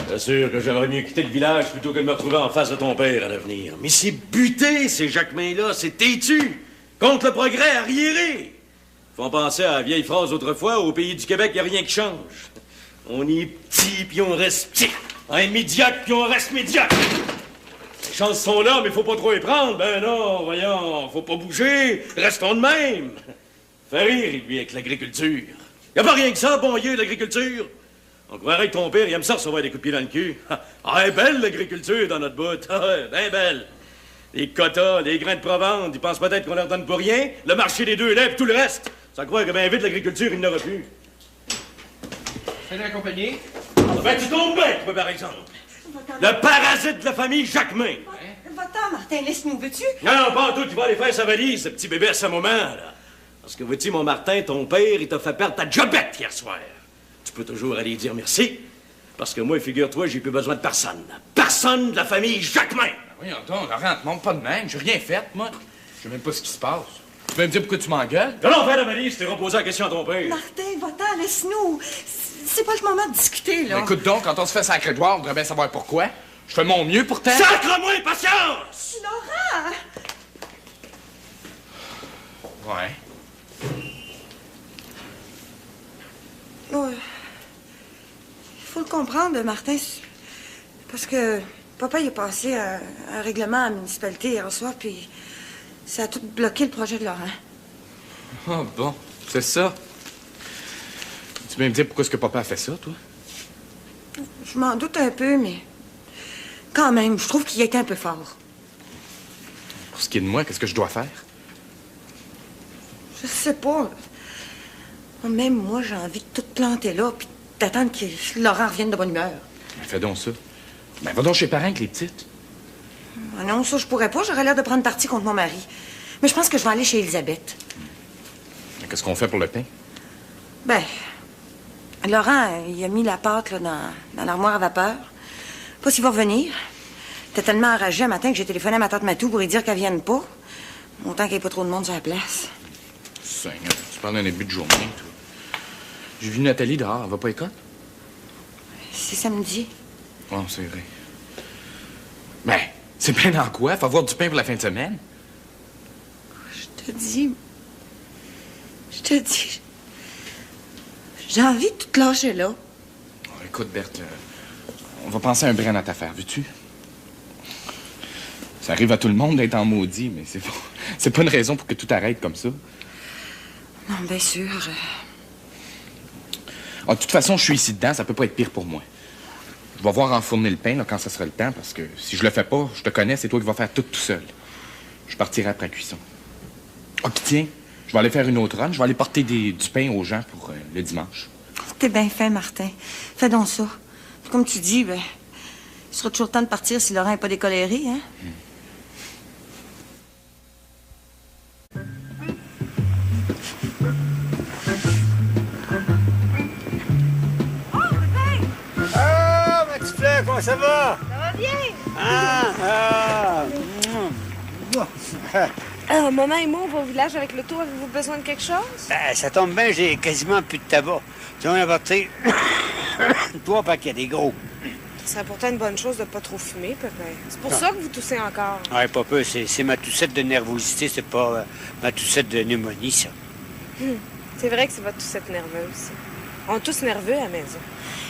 C'est sûr que j'aimerais mieux quitter le village plutôt que de me retrouver en face de ton père à l'avenir. Mais c'est buté, ces Jacquemin-là. C'est têtu. Contre le progrès, arriéré. Font penser à la vieille phrase autrefois, au pays du Québec, il n'y a rien qui change. On est petit, puis on reste petit. On est médiocre, puis on reste médiocre. Les chances sont là, mais faut pas trop les prendre. Ben non, voyons, faut pas bouger. Restons de même. Fait rire, lui, avec l'agriculture. Y a pas rien que ça, bon Dieu, l'agriculture. On croirait que ton père, il aime ça recevoir des coups de pied dans le cul. Ah, elle est belle, l'agriculture, dans notre bout. Ah, bien belle. Les quotas, les grains de Provence, ils pensent peut-être qu'on leur donne pour rien. Le marché des deux lèvres, tout le reste. Ça croit que bien vite, l'agriculture, il n'aura plus. Salut, accompagné. Ben, tu tombes bien, toi, par exemple. Le parasite de la famille Jacquemin. Va-t'en, Martin, laisse-nous, veux-tu? Non, pas en tout, tu vas aller faire sa valise, ce petit bébé à ce moment, là. Parce que, vois-tu, mon Martin, ton père, il t'a fait perdre ta jobette hier soir. Tu tu peux toujours aller dire merci. Parce que moi, figure-toi, j'ai plus besoin de personne. Personne de la famille Jacquemin. Voyons donc, Laurent, te montre pas de même. J'ai rien fait, moi. Je sais même pas ce qui se passe. Tu vas me dire pourquoi tu m'engueules? Non, père de Marie, t'es reposé la question à ton père. Martin, va-t'en, laisse-nous. C'est pas le moment de discuter, là. Ben, écoute donc, quand on se fait sacré droit, on devrait bien savoir pourquoi. Je fais mon mieux pourtant. Sacre-moi patience! Laurent! Ouais. Ouais. Il faut le comprendre, Martin. Parce que papa, il a passé un règlement à la municipalité hier soir, puis ça a tout bloqué le projet de Laurent. Ah bon, c'est ça. Tu peux me dire pourquoi est-ce que papa a fait ça, toi? Je m'en doute un peu, mais quand même, je trouve qu'il a été un peu fort. Pour ce qui est de moi, qu'est-ce que je dois faire? Je sais pas. Même moi, j'ai envie de tout planter là, puis d'attendre que Laurent revienne de bonne humeur. Ben, fais donc ça. Ben, va donc chez les parents avec les petites. Ah non, ça, je pourrais pas. J'aurais l'air de prendre parti contre mon mari. Mais je pense que je vais aller chez Elisabeth. Qu'est-ce qu'on fait pour le pain? Ben, Laurent, il a mis la pâte là, dans l'armoire à vapeur. Pas s'il va revenir. T'es tellement enragé un matin que j'ai téléphoné à ma tante Matou pour lui dire qu'elle vienne pas. Autant qu'il n'y ait pas trop de monde sur la place. Seigneur, tu parles d'un début de journée, toi. J'ai vu Nathalie dehors. Elle va pas à l'école? C'est samedi. Oh, c'est vrai. Ben, c'est bien dans quoi? Faut avoir du pain pour la fin de semaine? Je te dis... J'ai envie de tout lâcher là. Oh, écoute, Berthe, on va penser un brin à ta affaire, veux-tu? Ça arrive à tout le monde d'être en maudit, mais c'est pas une raison pour que tout arrête comme ça. Non, bien sûr. Ah, de toute façon, je suis ici dedans, ça peut pas être pire pour moi. Je vais voir enfourner le pain là, quand ça sera le temps, parce que si je le fais pas, je te connais, c'est toi qui vas faire tout seul. Je partirai après la cuisson. Ah, puis tiens, je vais aller faire une autre run, je vais aller porter du pain aux gens pour le dimanche. T'es bien fait, Martin. Fais donc ça. Puis comme tu dis, ben, il sera toujours temps de partir si Laurent n'est pas décoléré, hein? Comment ça va? Ça va bien? Maman et moi, on va au village avec l'auto. Avez-vous besoin de quelque chose? Ben, ça tombe bien, j'ai quasiment plus de tabac. Tu vas apporter 3 paquets, des gros. Ce serait pourtant une bonne chose de pas trop fumer, papa. C'est pour ça que vous toussez encore. Ouais, pas peu. C'est ma toussette de nervosité, c'est pas ma toussette de pneumonie, ça. C'est vrai que c'est votre toussette nerveuse. On est tous nerveux à la maison.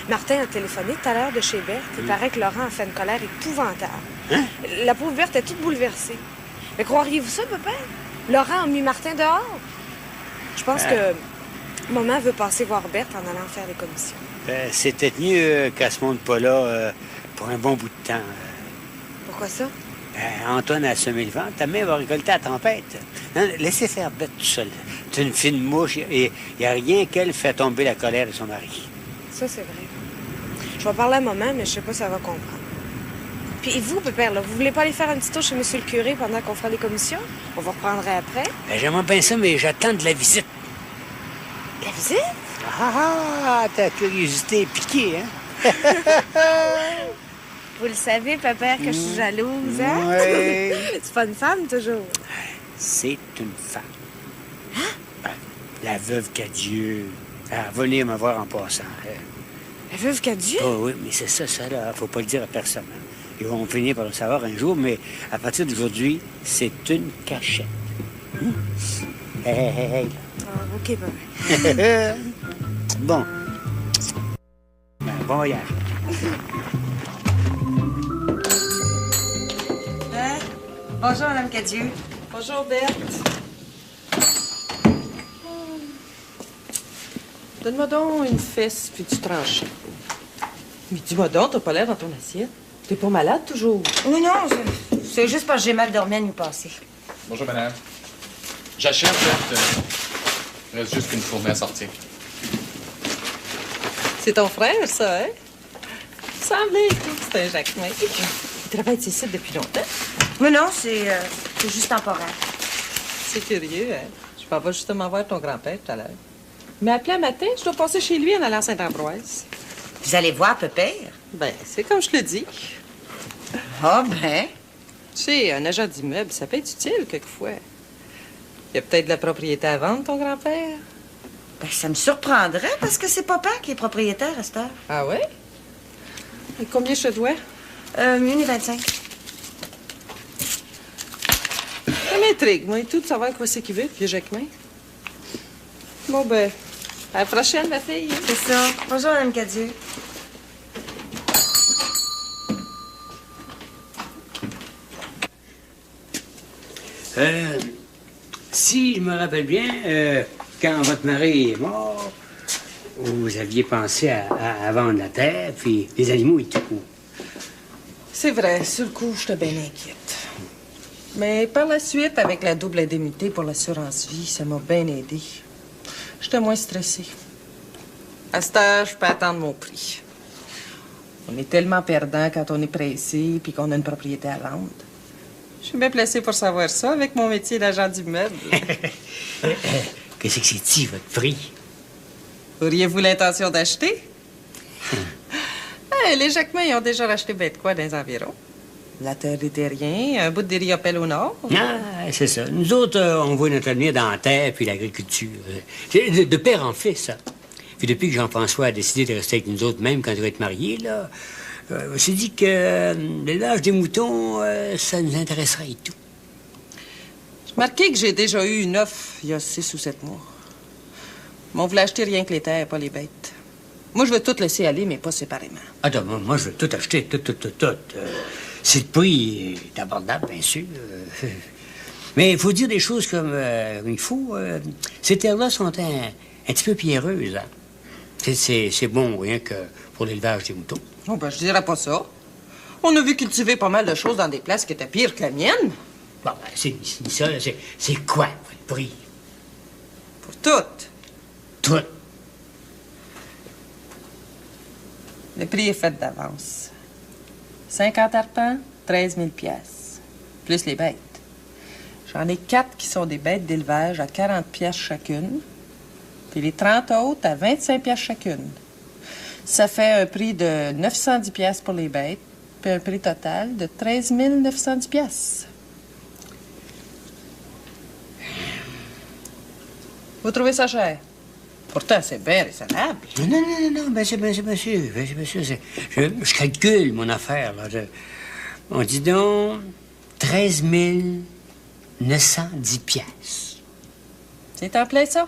Martin a téléphoné tout à l'heure de chez Berthe. Il paraît que Laurent a fait une colère épouvantable. Hein? La pauvre Berthe est toute bouleversée. Mais croiriez-vous ça, papa? Laurent a mis Martin dehors. Je pense que maman veut passer voir Berthe en allant faire les commissions. C'est peut-être mieux qu'elle se montre pas là pour un bon bout de temps. Pourquoi ça? Antoine a semé le vent, ta mère va récolter la tempête. Non, laissez faire Berthe tout seul. C'est une fine mouche et il n'y a rien qu'elle fait tomber la colère de son mari. Ça, c'est vrai. Je vais parler à maman, mais je sais pas si elle va comprendre. Puis vous, pépère, là, vous voulez pas aller faire un petit tour chez monsieur le curé pendant qu'on fera les commissions? On vous reprendrait après. J'aimerais bien ça, mais j'attends de la visite. La visite? Ta curiosité est piquée, hein? Vous le savez, pépère, que je suis jalouse, hein? Oui. C'est pas une femme, toujours. C'est une femme. Ben, la veuve Cadieux. Elle va venir me voir en passant. La veuve Cadieux? Oh, oui, mais c'est ça, là. Faut pas le dire à personne. Hein. Ils vont finir par le savoir un jour, mais à partir d'aujourd'hui, c'est une cachette. Hey. Ah, OK, papa. Bon. Ben, bon voyage. Hein? Bonjour, Mme Cadieux. Bonjour, Berthe. Donne-moi donc une fesse puis du tranché. Mais dis-moi donc, t'as pas l'air dans ton assiette. T'es pas malade toujours? Non, c'est juste parce que j'ai mal dormi la nuit passée. Bonjour, madame. J'achète, Berthe. Il reste juste qu'une fournée à sortir. C'est ton frère, ça, hein? Il semblait que c'était un Jacquemin. Il travaille ici depuis longtemps. Mais non, c'est juste temporaire. C'est curieux, hein? Je m'en vais justement voir ton grand-père tout à l'heure. Il m'a appelé un matin, je dois passer chez lui en allant à Saint-Ambroise. Vous allez voir, Pépère? Ben, c'est comme je te le dis. Ah, ben. Tu sais, un agent d'immeuble, ça peut être utile quelquefois. Il y a peut-être de la propriété à vendre, ton grand-père? Ben, ça me surprendrait parce que c'est papa qui est propriétaire à cette heure. Ah ouais? Et combien je te dois? 1,25. Ça m'intrigue, moi, et tout, de savoir quoi c'est qu'il veut, puis Jacquemin. Bon, ben, à la prochaine, ma fille. C'est ça. Bonjour, Mme Cadieux. Si je me rappelle bien, quand votre mari est mort, vous aviez pensé à vendre la terre, puis les animaux et tout. C'est vrai, sur le coup, j'étais bien inquiète. Mais par la suite, avec la double indemnité pour l'assurance vie, ça m'a bien aidé. J'étais moins stressée. À cet âge, je peux attendre mon prix. On est tellement perdant quand on est pressé puis qu'on a une propriété à vendre. Je suis bien placée pour savoir ça avec mon métier d'agent d'immeuble. Qu'est-ce que c'est-tu, votre prix? Auriez-vous l'intention d'acheter? Hey, les Jacquemin, ils ont déjà racheté ben de quoi dans les environs. La terre des terriens, un bout de Riopelle au nord. Ah, c'est ça. Nous autres, on voit notre avenir dans la terre puis l'agriculture. C'est de père en fils, ça. Puis depuis que Jean-François a décidé de rester avec nous autres, même quand il va être marié, là, on s'est dit que l'élevage des moutons, ça nous intéresserait et tout. J'ai remarqué que j'ai déjà eu une offre il y a 6 ou 7 mois. Mais on voulait acheter rien que les terres, pas les bêtes. Moi, je veux tout laisser aller, mais pas séparément. Attends, moi, je veux tout acheter, tout. Si le prix est abordable, bien sûr. Mais il faut dire des choses comme il faut. Ces terres-là sont un petit peu pierreuses. Hein? C'est bon, rien que pour l'élevage des moutons. Oh, ben, je dirais pas ça. On a vu cultiver pas mal de choses dans des places qui étaient pires que la mienne. Bon, ben, c'est ça. C'est quoi, votre prix? Pour toutes. Toutes? Le prix est fait d'avance. 50 arpents, 13 000 piastres. Plus les bêtes. J'en ai 4 qui sont des bêtes d'élevage à 40 piastres chacune. Puis les 30 autres à 25 piastres chacune. Ça fait un prix de 910 piastres pour les bêtes, puis un prix total de 13 910 piastres. Vous trouvez ça cher? Pourtant, c'est bien raisonnable. Non, bien sûr. Je calcule mon affaire, là. On dit donc 13 910 piastres. C'est en plein ça?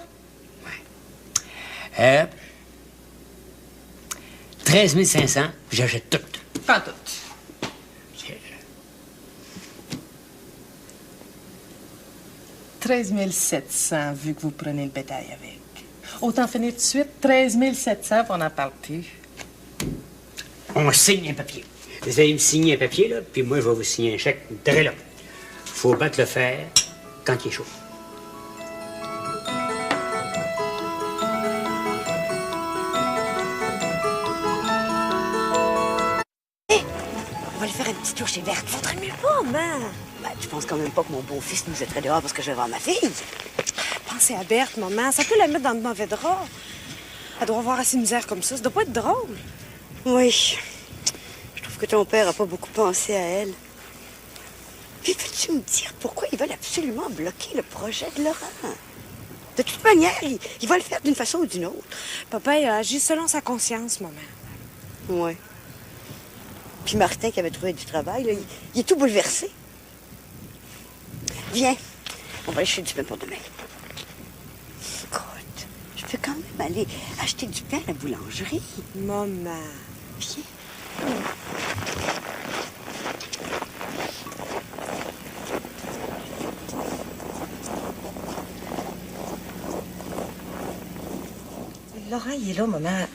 13 500, j'achète tout. Pas tout. « 13 700, vu que vous prenez le bétail avec. Autant finir tout de suite, 13 700, puis on n'en parle plus. » On signe un papier. Vous allez me signer un papier, là, puis moi, je vais vous signer un chèque très là. Faut battre le fer quand il est chaud. On va aller faire un petit tour chez Berthe. Faudrait mieux pas, maman. Ben, tu penses quand même pas que mon beau-fils nous jetterait dehors parce que je vais voir ma fille? Pensez à Berthe, maman. Ça peut la mettre dans de mauvais draps. Elle doit avoir assez de misère comme ça. Ça doit pas être drôle. Oui. Je trouve que ton père a pas beaucoup pensé à elle. Puis peux-tu me dire pourquoi ils veulent absolument bloquer le projet de Laurent? De toute manière, il va le faire d'une façon ou d'une autre. Papa, il a agi selon sa conscience, maman. Oui. Puis Martin, qui avait trouvé du travail, là, il est tout bouleversé. Viens, on va aller chez du pain pour demain. Écoute, je peux quand même aller acheter du pain à la boulangerie. Maman. Viens. Laurent, il est là, maman.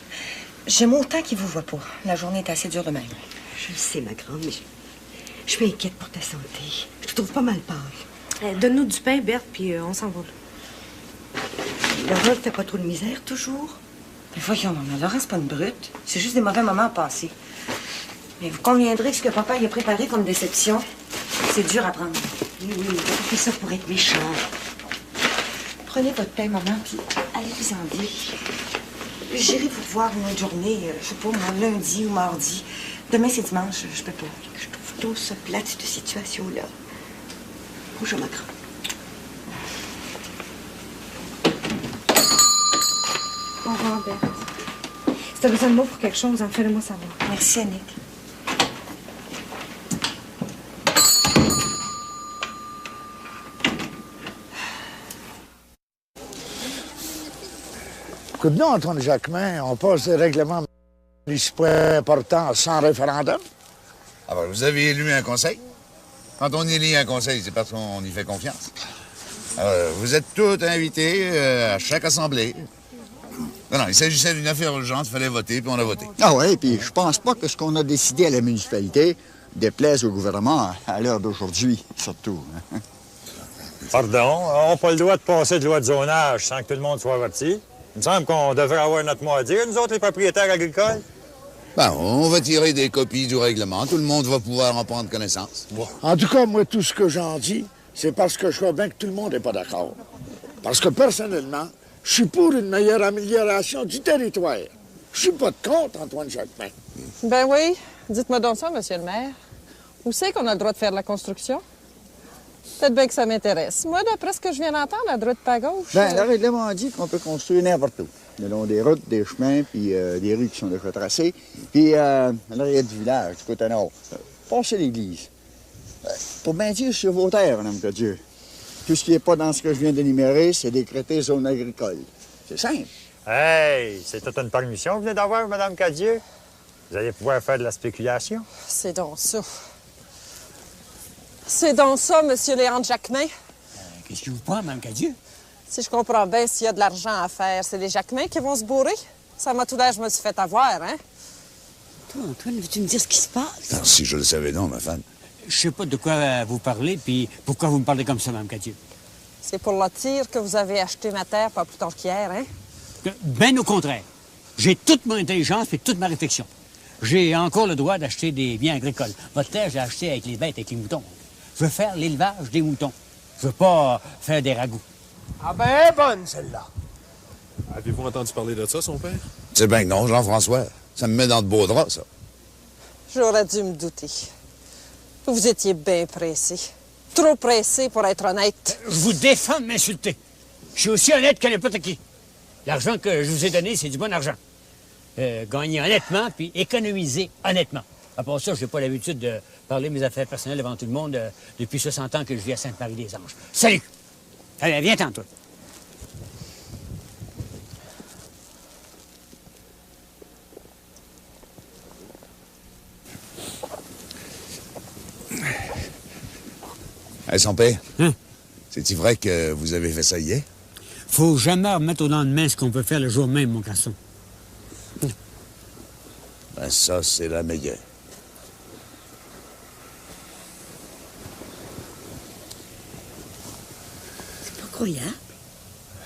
J'aime autant qu'il vous voit pas. La journée est assez dure de même. Je le sais, ma grande, mais je m'inquiète pour ta santé. Je te trouve pas mal pâle. Donne-nous du pain, Berthe, puis on s'en va. Laurent ne fait pas trop de misère, toujours? Mais voyons, maman, Laurent, c'est pas une brute. C'est juste des mauvais moments à passer. Mais vous conviendrez que ce que papa y a préparé comme déception, c'est dur à prendre. Oui, il a fait ça pour être méchant. Prenez votre pain, maman, puis allez-vous-en vite. J'irai vous voir une autre journée, je sais pas, moi, lundi ou mardi. Demain, c'est dimanche, je peux pas. Je trouve tout ça plate, cette situation-là. Bonjour, Macron. Au revoir, Berthe. Si t'as besoin de moi pour quelque chose, fais-le-moi savoir. Merci, Annick. Écoute-nous, Antoine Jacquemin, on passe des règlements municipaux importants sans référendum. Ah ben, vous avez élu un conseil? Quand on élit un conseil, c'est parce qu'on y fait confiance. Vous êtes tous invités à chaque assemblée. Non, il s'agissait d'une affaire urgente, il fallait voter, puis on a voté. Ah oui, puis je pense pas que ce qu'on a décidé à la municipalité déplaise au gouvernement à l'heure d'aujourd'hui, surtout. Pardon, on n'a pas le droit de passer de loi de zonage sans que tout le monde soit averti. Il me semble qu'on devrait avoir notre mot à dire, nous autres, les propriétaires agricoles. Ben, on va tirer des copies du règlement. Tout le monde va pouvoir en prendre connaissance. En tout cas, moi, tout ce que j'en dis, c'est parce que je vois bien que tout le monde n'est pas d'accord. Parce que, personnellement, je suis pour une meilleure amélioration du territoire. Je suis pas de contre, Antoine Jacquemin. Ben oui. Dites-moi donc ça, monsieur le maire. Où c'est qu'on a le droit de faire de la construction? Peut-être bien que ça m'intéresse. Moi, d'après ce que je viens d'entendre, à droite pas à gauche... Bien, le règlement dit qu'on peut construire n'importe où. Le long des routes, des chemins, puis des rues qui sont déjà tracées. Puis à l'arrière du village, du côté nord. Passez l'église. Pour bien dire sur vos terres, Mme Cadieux. Tout ce qui n'est pas dans ce que je viens d'énumérer, c'est décrété zone agricole. C'est simple. Hey, c'est toute une permission que vous venez d'avoir, Mme Cadieux. Vous allez pouvoir faire de la spéculation. C'est donc ça. C'est donc ça, monsieur Léandre Jacquemin. Qu'est-ce qui vous prend, Mme Cadieux? Si je comprends bien, s'il y a de l'argent à faire, c'est les Jacquemin qui vont se bourrer. Ça m'a tout l'air, je me suis fait avoir, hein? Toi, Antoine, veux-tu me dire ce qui se passe? Non, si je le savais, non, ma femme. Je sais pas de quoi vous parlez, puis pourquoi vous me parlez comme ça, Mme Cadieux. C'est pour le tir que vous avez acheté ma terre pas plus tard qu'hier, hein? Ben au contraire. J'ai toute mon intelligence et toute ma réflexion. J'ai encore le droit d'acheter des biens agricoles. Votre terre, j'ai acheté avec les bêtes, avec les moutons. Je veux faire l'élevage des moutons. Je veux pas faire des ragoûts. Ah ben, elle est bonne, celle-là. Avez-vous entendu parler de ça, son père? C'est bien que non, Jean-François. Ça me met dans de beaux draps, ça. J'aurais dû me douter. Vous étiez bien pressé. Trop pressé pour être honnête. Je vous défends de m'insulter. Je suis aussi honnête que n'importe qui. L'argent que je vous ai donné, c'est du bon argent. Gagner honnêtement, puis économiser honnêtement. À part ça, je n'ai pas l'habitude de parler de mes affaires personnelles devant tout le monde depuis 60 ans que je vis à Sainte-Marie-des-Anges. Salut! Allez, viens-t'en, toi. Hey, son père. C'est-il vrai que vous avez fait ça hier? Faut jamais remettre au lendemain ce qu'on peut faire le jour même, mon garçon. Ben, ça, c'est la meilleure. C'est pas croyable.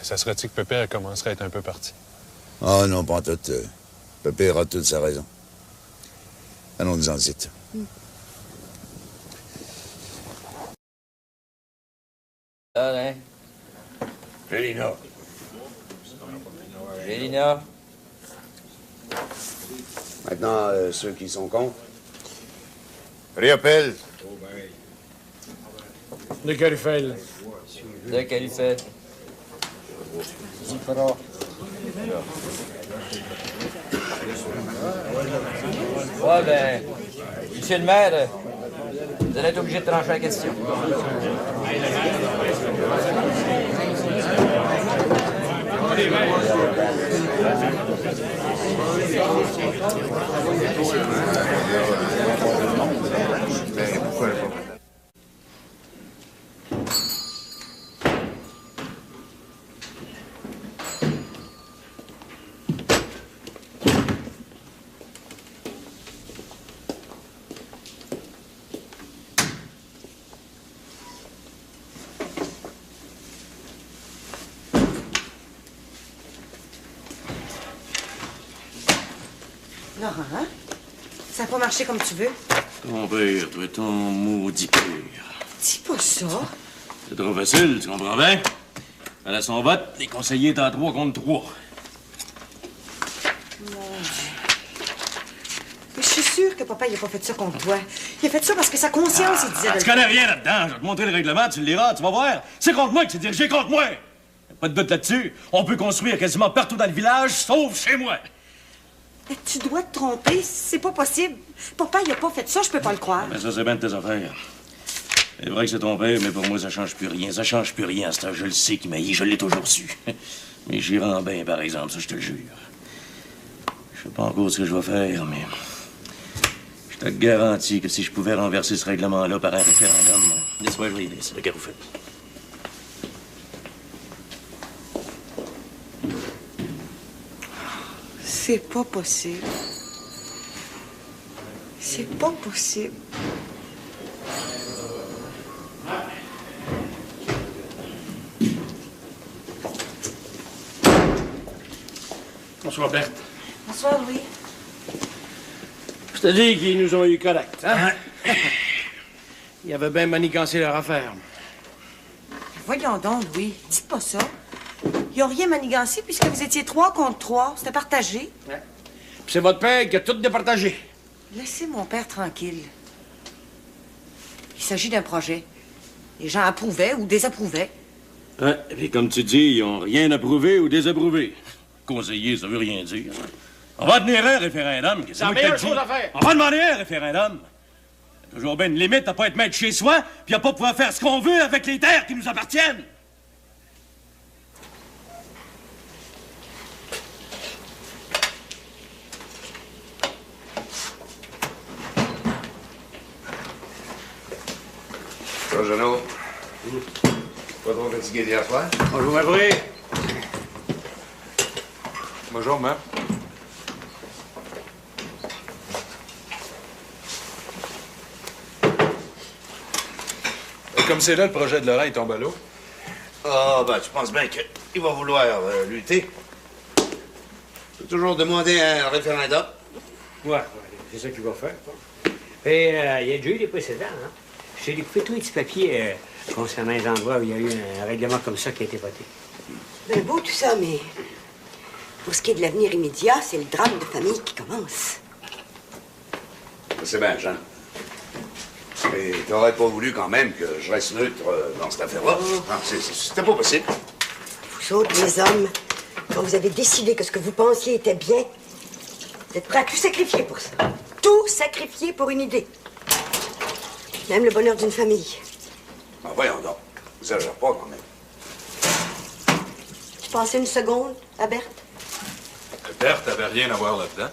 Ça serait-il que Pépère commencerait à être un peu parti? Oh non, pas en tout. Pépère a toute sa raison. Allons-nous-en vite. Hein? Gélina. Gélina. Maintenant, ceux qui sont contre. Réappel. De Califel. De Califel. Zipra. Ouais, ben, monsieur le maire, vous allez être obligé de trancher la question. Laurent, hein? Ça n'a pas marché comme tu veux. Ton père, toi, ton maudit père. Dis pas ça. C'est trop facile, tu comprends bien? À son vote, les conseillers étaient à 3 contre 3. Mon Dieu. Mais je suis sûre que papa, il a pas fait ça contre toi. Il a fait ça parce que sa conscience, il disait... Tu connais rien là-dedans. Je vais te montrer le règlement, tu le liras, tu vas voir. C'est contre moi que c'est dirigé contre moi. Pas de doute là-dessus. On peut construire quasiment partout dans le village, sauf chez moi. Mais tu dois te tromper. C'est pas possible. Papa, il a pas fait ça, je peux pas le croire. Mais ça, c'est bien de tes affaires. C'est vrai que c'est ton père, mais pour moi, ça change plus rien. Ça change plus rien, c'est je le sais qu'il m'haït, je l'ai toujours su. Mais j'y rends bien, par exemple, ça, je te le jure. Je sais pas encore ce que je vais faire, mais... Je te garantis que si je pouvais renverser ce règlement-là par un référendum... Laisse-moi, je vais y laisser, le garoufet. C'est pas possible. C'est pas possible. Bonsoir, Berthe. Bonsoir, Louis. Je te dis qu'ils nous ont eu correct, hein? Ils avaient bien manigancé leur affaire. Voyons donc, Louis. Dites pas ça. Ils n'ont rien manigancé puisque vous étiez 3 contre 3. C'était partagé. Ouais. Puis c'est votre père qui a tout départagé. Laissez mon père tranquille. Il s'agit d'un projet. Les gens approuvaient ou désapprouvaient. Ouais, et comme tu dis, ils n'ont rien approuvé ou désapprouvé. Conseiller, ça veut rien dire. On va tenir un référendum. C'est la meilleure chose à faire. On va demander un référendum. Il y a toujours bien une limite à pas être maître chez soi, puis à pas pouvoir faire ce qu'on veut avec les terres qui nous appartiennent. Bonjour, Jeannot. Pas trop fatigué d'hier soir? Bonjour, Mavry. Bonjour, maman. Et comme c'est là, le projet de Laurent, il tombe à l'eau. Ah, ben, tu penses bien qu'il va vouloir lutter. Tu peux toujours demander un référendum. Ouais, c'est ça qu'il va faire. Et il y a déjà eu des précédents, hein? J'ai découpé tous les petits papiers concernant les endroits où il y a eu un règlement comme ça qui a été voté. Ben beau tout ça, mais pour ce qui est de l'avenir immédiat, c'est le drame de famille qui commence. C'est bien, Jean. Mais t'aurais pas voulu quand même que je reste neutre dans cette affaire-là. Ah, c'était pas possible. Vous autres, les hommes, quand vous avez décidé que ce que vous pensiez était bien, vous êtes prêts à tout sacrifier pour ça. Tout sacrifier pour une idée. Même le bonheur d'une famille. Ben voyons donc. Vous exagérez pas quand même. Tu pensais une seconde à Berthe? Berthe avait rien à voir là-dedans.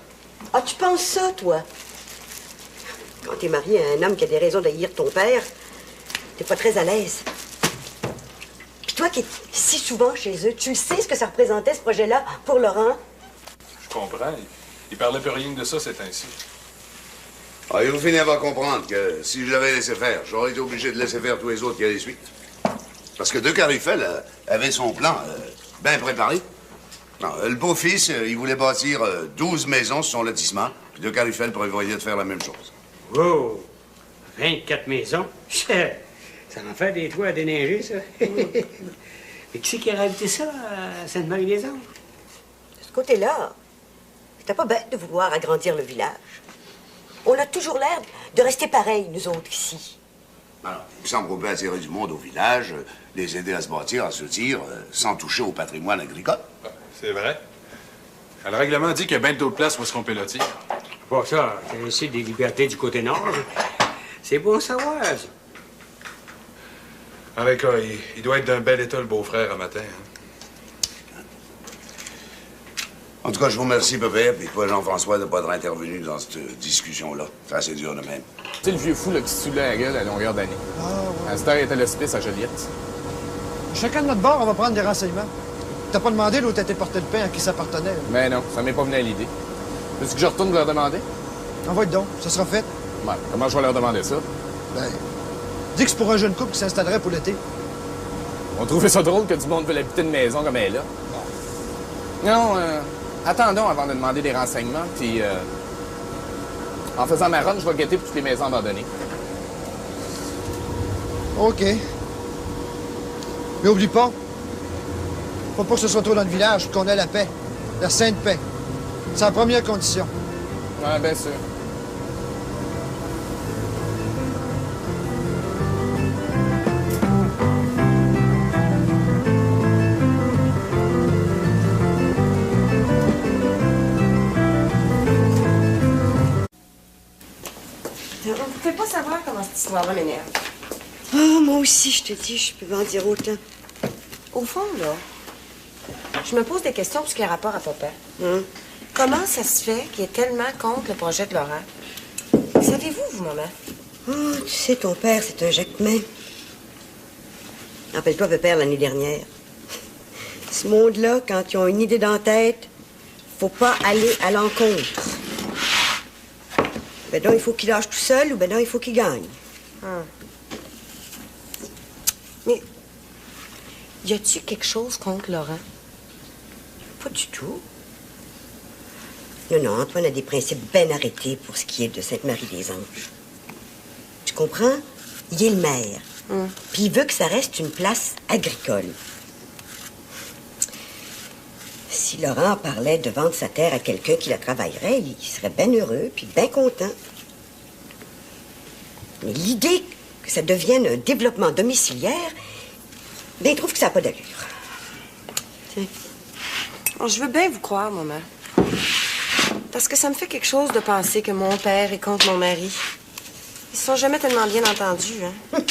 Ah, tu penses ça, toi? Quand t'es marié à un homme qui a des raisons d'haïr ton père, t'es pas très à l'aise. Puis toi qui es si souvent chez eux, tu sais ce que ça représentait, ce projet-là, pour Laurent? Je comprends. Il parlait plus rien de ça, c'est ainsi. Ah, il vous finir par comprendre que si je l'avais laissé faire, j'aurais été obligé de laisser faire tous les autres qui allaient suite. Parce que De Carufel avait son plan bien préparé. Non, le beau-fils, il voulait bâtir 12 maisons sur son lotissement, puis De Carufel prévoyait de faire la même chose. Wow! 24 maisons? Ça m'en fait des toits à déneiger, ça. Mais qui c'est qui a habité ça à Sainte-Marie-des-Anges? De ce côté-là, c'était pas bête de vouloir agrandir le village. On a toujours l'air de rester pareil, nous autres, ici. Alors, il me semble qu'on peut attirer du monde au village, les aider à se bâtir, à se dire, sans toucher au patrimoine agricole. C'est vrai. Le règlement dit qu'il y a bien d'autres places où est-ce qu'on peut lotir. Bon, ça, c'est aussi des libertés du côté nord. C'est bon à savoir, ça. Avec il doit être d'un bel état, le beau-frère, un matin. Hein. En tout cas, je vous remercie, Pépère, puis toi, Jean-François, de ne pas être intervenu dans cette discussion-là. C'est assez dur de même. Tu sais, le vieux fou là, qui se saoulait la gueule à longueur d'année. Ah, ouais. À cette heure, il était à l'hospice à Joliette. Chacun de notre bord, on va prendre des renseignements. T'as pas demandé l'autre était porté le pain à qui ça appartenait. Mais non, ça m'est pas venu à l'idée. Veux-tu que je retourne leur demander? Envoie donc, ça sera fait. Ouais, comment je vais leur demander ça? Ben, dis que c'est pour un jeune couple qui s'installerait pour l'été. On trouvait ça drôle que du monde veut habiter une maison comme elle est là. Non, attendons avant de demander des renseignements, puis en faisant ma run, je vais guetter pour toutes les maisons abandonnées. OK. Mais oublie pas, Faut pas que ce soit trop dans le village, qu'on ait la paix. La sainte paix. C'est la première condition. Ouais, bien sûr. On ne peut pas savoir comment cette histoire-là m'énerve. Ah, moi aussi, je te dis, je peux en dire autant. Au fond, là, je me pose des questions pour ce qui a rapport à papa. Comment ça se fait qu'il est tellement contre le projet de Laurent? Savez-vous, vous, maman? Oh, tu sais, ton père, c'est un Jacquemin. Rappelle-toi, père, l'année dernière. Ce monde-là, quand ils ont une idée dans la tête, faut pas aller à l'encontre. Ben non, il faut qu'il lâche tout seul ou ben non, il faut qu'il gagne. Mais y a-tu quelque chose contre Laurent? Pas du tout. Non, non, Antoine a des principes bien arrêtés pour ce qui est de Sainte-Marie-des-Anges. Tu comprends? Il est le maire. Puis il veut que ça reste une place agricole. Si Laurent parlait de vendre sa terre à quelqu'un qui la travaillerait, il serait bien heureux puis bien content. Mais l'idée que ça devienne un développement domiciliaire, ben, il trouve que ça n'a pas d'allure. Oh, je veux bien vous croire, maman. Parce que ça me fait quelque chose de penser que mon père est contre mon mari. Ils se sont jamais tellement bien entendus, hein?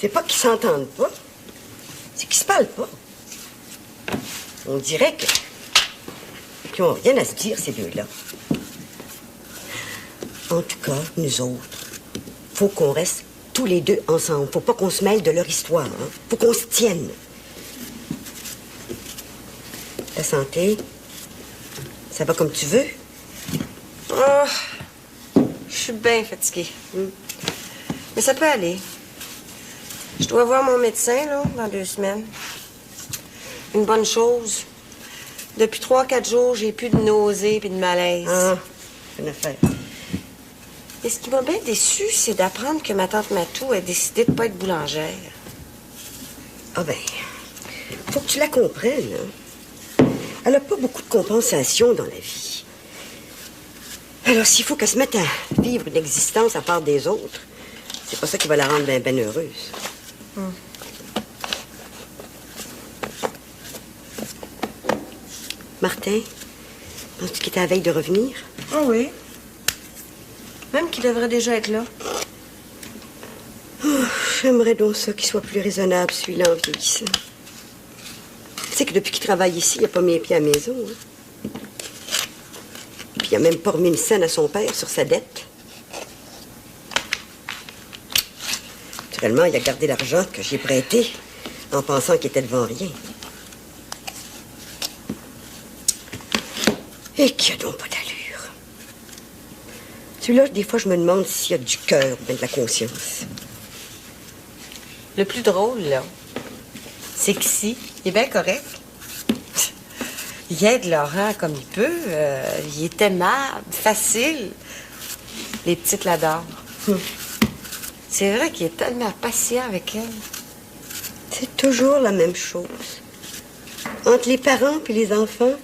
C'est pas qu'ils s'entendent pas, c'est qu'ils se parlent pas. On dirait qu'ils n'ont rien à se dire, ces deux-là. En tout cas, nous autres, faut qu'on reste tous les deux ensemble. Faut pas qu'on se mêle de leur histoire, hein? Faut qu'on se tienne. Ta santé, ça va comme tu veux? Oh, je suis bien fatiguée. Mais ça peut aller. Je dois voir mon médecin, là, dans 2 semaines. Une bonne chose. Depuis 3-4 jours, j'ai plus de nausées et de malaise. Ah, c'est une affaire. Et ce qui m'a bien déçue, c'est d'apprendre que ma tante Matou a décidé de pas être boulangère. Ah ben, faut que tu la comprennes, hein? Elle a pas beaucoup de compensation dans la vie. Alors, s'il faut qu'elle se mette à vivre une existence à part des autres, c'est pas ça qui va la rendre bien heureuse. Martin, penses-tu qu'il était à la veille de revenir? Ah oui. Même qu'il devrait déjà être là. Oh, j'aimerais donc ça qu'il soit plus raisonnable, celui-là, en vieillissant. Tu sais que depuis qu'il travaille ici, il n'a pas mis les pieds à la maison. Hein? Puis il n'a même pas remis une scène à son père sur sa dette. Naturellement, il a gardé l'argent que j'ai prêté en pensant qu'il était devant rien. Et qu'il a donc pas d'allure. Celui-là, des fois, je me demande s'il y a du cœur ou bien de la conscience. Le plus drôle, là, c'est qu'ici, il est bien correct. Il aide Laurent comme il peut. Il est aimable, facile. Les petites l'adorent. C'est vrai qu'il est tellement patient avec elle. C'est toujours la même chose. Entre les parents et les enfants,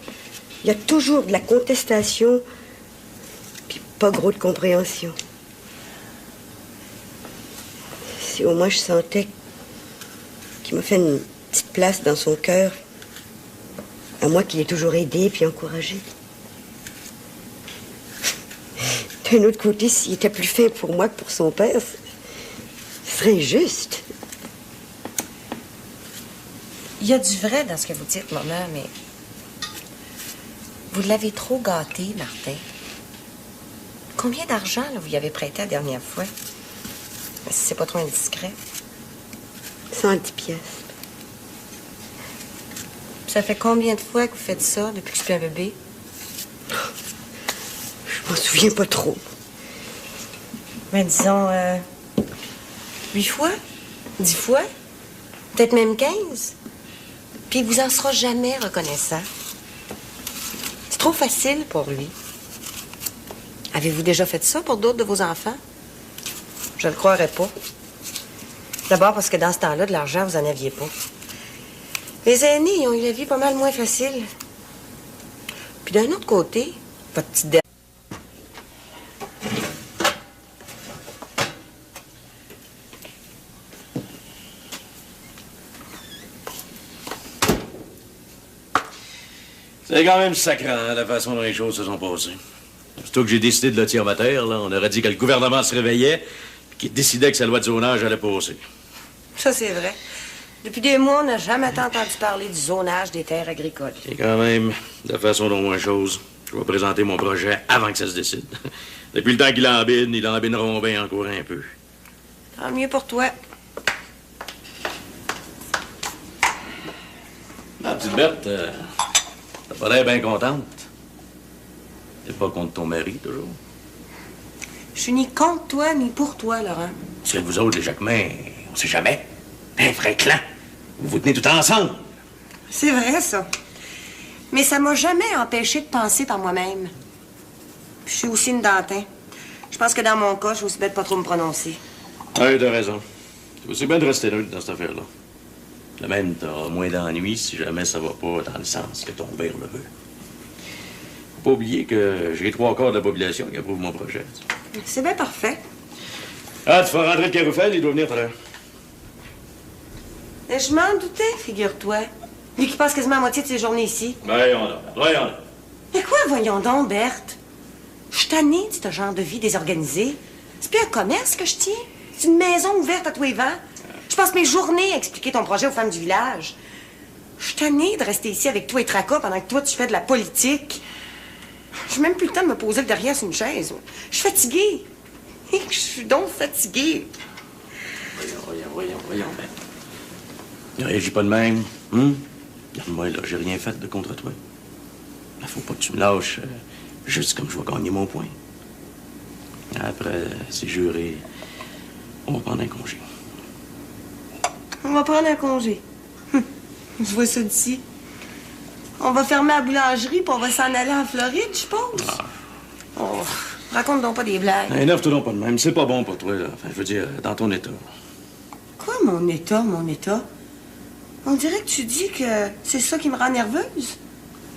il y a toujours de la contestation, puis pas gros de compréhension. Si au moins je sentais qu'il m'a fait une petite place dans son cœur, à moi qui l'ai toujours aidé puis encouragé. D'un autre côté, s'il était plus fin pour moi que pour son père, ce serait injuste. Il y a du vrai dans ce que vous dites, maman, mais vous l'avez trop gâté, Martin. Combien d'argent là, vous y avez prêté la dernière fois? Si c'est pas trop indiscret. 110 piastres. Ça fait combien de fois que vous faites ça depuis que je suis un bébé? Je m'en souviens pas trop. Mais disons, 8 fois? 10 fois? Peut-être même 15? Puis il vous en sera jamais reconnaissant. C'est trop facile pour lui. Avez-vous déjà fait ça pour d'autres de vos enfants? Je le croirais pas. D'abord parce que dans ce temps-là, de l'argent, vous en aviez pas. Les aînés, ils ont eu la vie pas mal moins facile. Puis d'un autre côté, votre petite dame. C'est quand même sacrant, hein, la façon dont les choses se sont passées. Surtout que j'ai décidé de lotir ma terre, là, on aurait dit que le gouvernement se réveillait et qu'il décidait que sa loi de zonage allait passer. Ça, c'est vrai. Depuis des mois, on n'a jamais tant entendu parler du zonage des terres agricoles. Et quand même, de la façon dont moi chose, je vais présenter mon projet avant que ça se décide. Depuis le temps qu'il embine, ils embineront bien encore un peu. Tant mieux pour toi. Ma petite Berthe, t'as pas l'air bien contente. T'es pas contre ton mari, toujours? Je suis ni contre toi, ni pour toi, Laurent. Parce que vous autres, les Jacquemins, on sait jamais. Un vrai clan. Vous vous tenez tout ensemble. C'est vrai, ça. Mais ça m'a jamais empêché de penser par moi-même. Puis je suis aussi une Dantin. Je pense que dans mon cas, je suis aussi bête de pas trop me prononcer. Oui, t'as raison. C'est aussi bien de rester neutre dans cette affaire-là. De même, t'auras moins d'ennuis si jamais ça va pas dans le sens que ton père le veut. Faut pas oublier que j'ai 3/4 de la population qui approuve mon projet. C'est bien parfait. Ah, tu vas rentrer de Caroufel, il doit venir tout à l'heure. Mais je m'en doutais, figure-toi. Lui qui passe quasiment la moitié de ses journées ici. Voyons là, voyons là. Mais quoi, voyons donc, Berthe? Je suis tannée de ce genre de vie désorganisée. C'est plus un commerce que je tiens. C'est une maison ouverte à tous les vents. Je passe mes journées à expliquer ton projet aux femmes du village. Je suis tannée de rester ici avec toi et Tracas pendant que toi, tu fais de la politique. J'ai même plus le temps de me poser le derrière sur une chaise. Je suis fatiguée. Je suis donc fatiguée. Voyons, ben. Ne réagis pas de même. Regarde-moi, là, j'ai rien fait de contre toi. Il faut pas que tu me lâches, juste comme je vais gagner mon point. Après, c'est juré, on va prendre un congé. On va prendre un congé. Je vois ça d'ici. On va fermer la boulangerie puis on va s'en aller en Floride, je pense. Oh, raconte donc pas des blagues. Énerve-toi donc pas de même. C'est pas bon pour toi, là. Enfin, je veux dire, dans ton état. Quoi, mon état, mon état? On dirait que tu dis que c'est ça qui me rend nerveuse.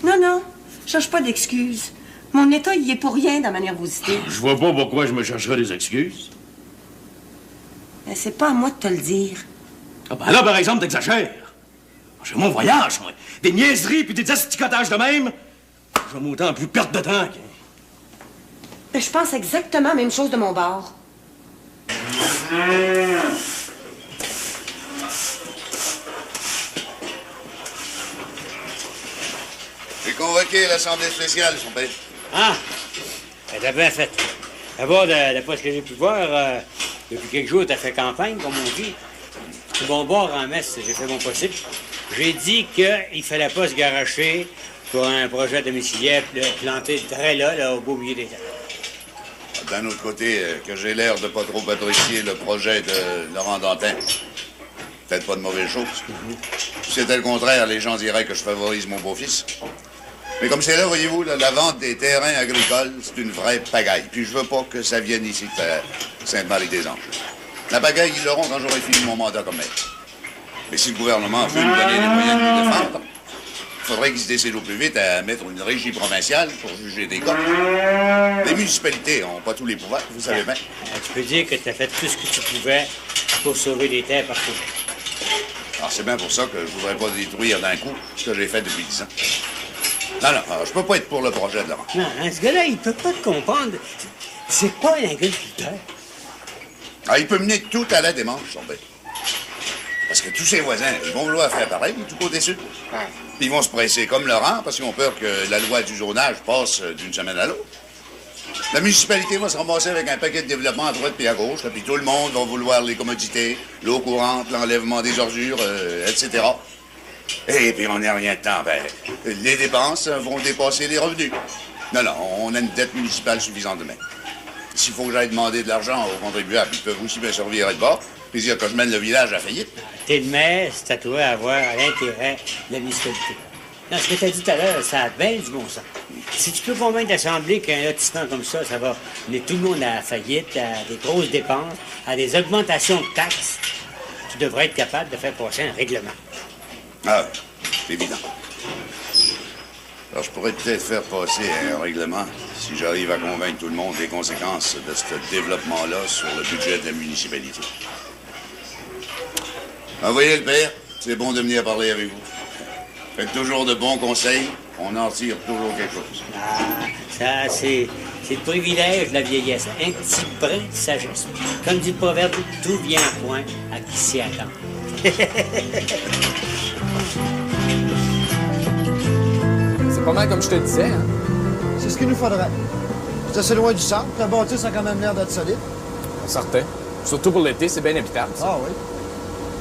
Non, je cherche pas d'excuses. Mon état, il y est pour rien dans ma nervosité. Je vois pas pourquoi je me chercherais des excuses. Mais c'est pas à moi de te le dire. Ah ben là, par exemple, t'exagères. J'ai mon voyage, moi. Des niaiseries puis des asticotages de même. Je vais m'autant plus perdre de temps. Mais je pense exactement la même chose de mon bord. J'ai convoqué l'Assemblée spéciale, son père. Ah! T'as bien fait. D'abord, d'après ce que j'ai pu voir, depuis quelques jours, t'as fait campagne, comme on dit. C'est bon bord en messe, j'ai fait mon possible. J'ai dit qu'il fallait pas se garocher pour un projet domiciliaire planté très là, au beau milieu des terres. D'un autre côté, que j'ai l'air de pas trop apprécier le projet de Laurent Dantin. Peut-être pas de mauvaise chose. Si c'était le contraire, les gens diraient que je favorise mon beau-fils. Mais comme c'est là, voyez-vous, là, la vente des terrains agricoles, c'est une vraie pagaille. Puis je veux pas que ça vienne ici de Sainte-Marie-des-Anges. La pagaille, ils l'auront quand j'aurai fini mon mandat comme maire. Mais si le gouvernement veut nous donner les moyens de nous défendre, il faudrait qu'il se décide au plus vite à mettre une régie provinciale pour juger des cas. Les municipalités n'ont pas tous les pouvoirs, vous savez bien. Tu peux dire que tu as fait tout ce que tu pouvais pour sauver des terres partout. Alors c'est bien pour ça que je voudrais pas détruire d'un coup ce que j'ai fait depuis 10 ans. Non, je peux pas être pour le projet de Laurent. Non, ce gars-là, il peut pas te comprendre. C'est pas un agriculteur. Ah, il peut mener tout à la démarche, son bête. Parce que tous ses voisins, ils vont vouloir faire pareil, du côté sud. Puis ils vont se presser comme Laurent, parce qu'ils ont peur que la loi du zonage passe d'une semaine à l'autre. La municipalité va se ramasser avec un paquet de développement à droite puis à gauche, puis tout le monde va vouloir les commodités, l'eau courante, l'enlèvement des ordures, etc. Et puis on n'a rien de temps. Ben, les dépenses vont dépasser les revenus. Non, on a une dette municipale suffisante demain. S'il faut que j'aille demander de l'argent aux contribuables, ils peuvent aussi bien se revirer de bord, puis dire que je mène le village à faillite. T'es le maire, c'est à toi à avoir l'intérêt de la municipalité. Non, ce que t'as dit tout à l'heure, ça a bien du bon sens. Si tu peux convaincre l'Assemblée qu'un lotissement comme ça va mener tout le monde à la faillite, à des grosses dépenses, à des augmentations de taxes, tu devrais être capable de faire passer un règlement. Ah, C'est évident. Alors, je pourrais peut-être faire passer un règlement si j'arrive à convaincre tout le monde des conséquences de ce développement-là sur le budget de la municipalité. Envoyez le père. C'est bon de venir parler avec vous. Faites toujours de bons conseils. On en tire toujours quelque chose. Ah, ça, c'est le privilège de la vieillesse. Un petit brin de sagesse. Comme dit le proverbe, tout vient à point à qui s'y attend. C'est pas mal comme je te disais, hein? C'est ce qu'il nous faudrait. C'est assez loin du centre. La bâtisse a quand même l'air d'être solide. Certain. Surtout pour l'été, c'est bien habitable. Ça. Ah oui.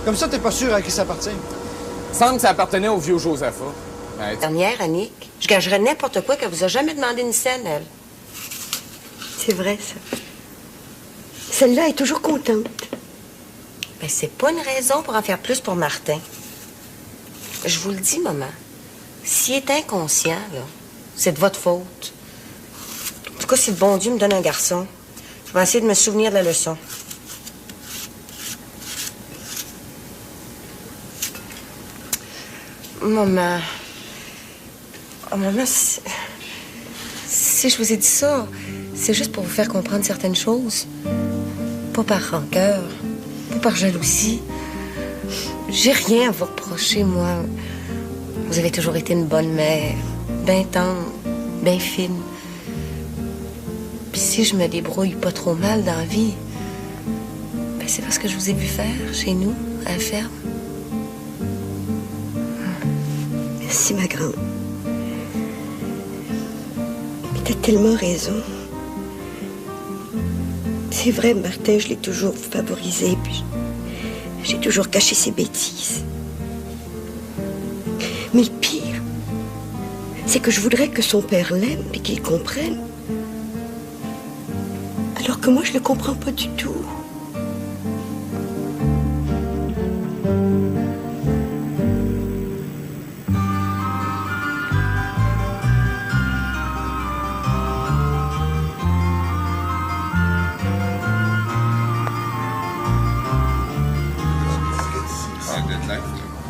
Comme ça, t'es pas sûr à qui ça appartient. Il semble que ça appartenait au vieux Josaphat. Ouais. Dernière, Annick, je gagerais n'importe quoi qu'elle vous a jamais demandé une scène, elle. C'est vrai, ça. Celle-là est toujours contente. Ben, c'est pas une raison pour en faire plus pour Martin. Je vous le dis, maman. S'il est inconscient, là, c'est de votre faute. En tout cas, si le bon Dieu me donne un garçon, je vais essayer de me souvenir de la leçon. Maman... Oh, maman, si je vous ai dit ça, c'est juste pour vous faire comprendre certaines choses. Pas par rancœur, pas par jalousie. J'ai rien à vous reprocher, moi. Vous avez toujours été une bonne mère, bien tendre, bien fine. Puis si je me débrouille pas trop mal dans la vie, ben c'est parce que je vous ai vu faire chez nous, à la ferme. Merci, ma grande. Mais t'as tellement raison. C'est vrai, Martin, je l'ai toujours favorisé, puis j'ai toujours caché ses bêtises. Mais le pire, c'est que je voudrais que son père l'aime et qu'il comprenne. Alors que moi, je le comprends pas du tout.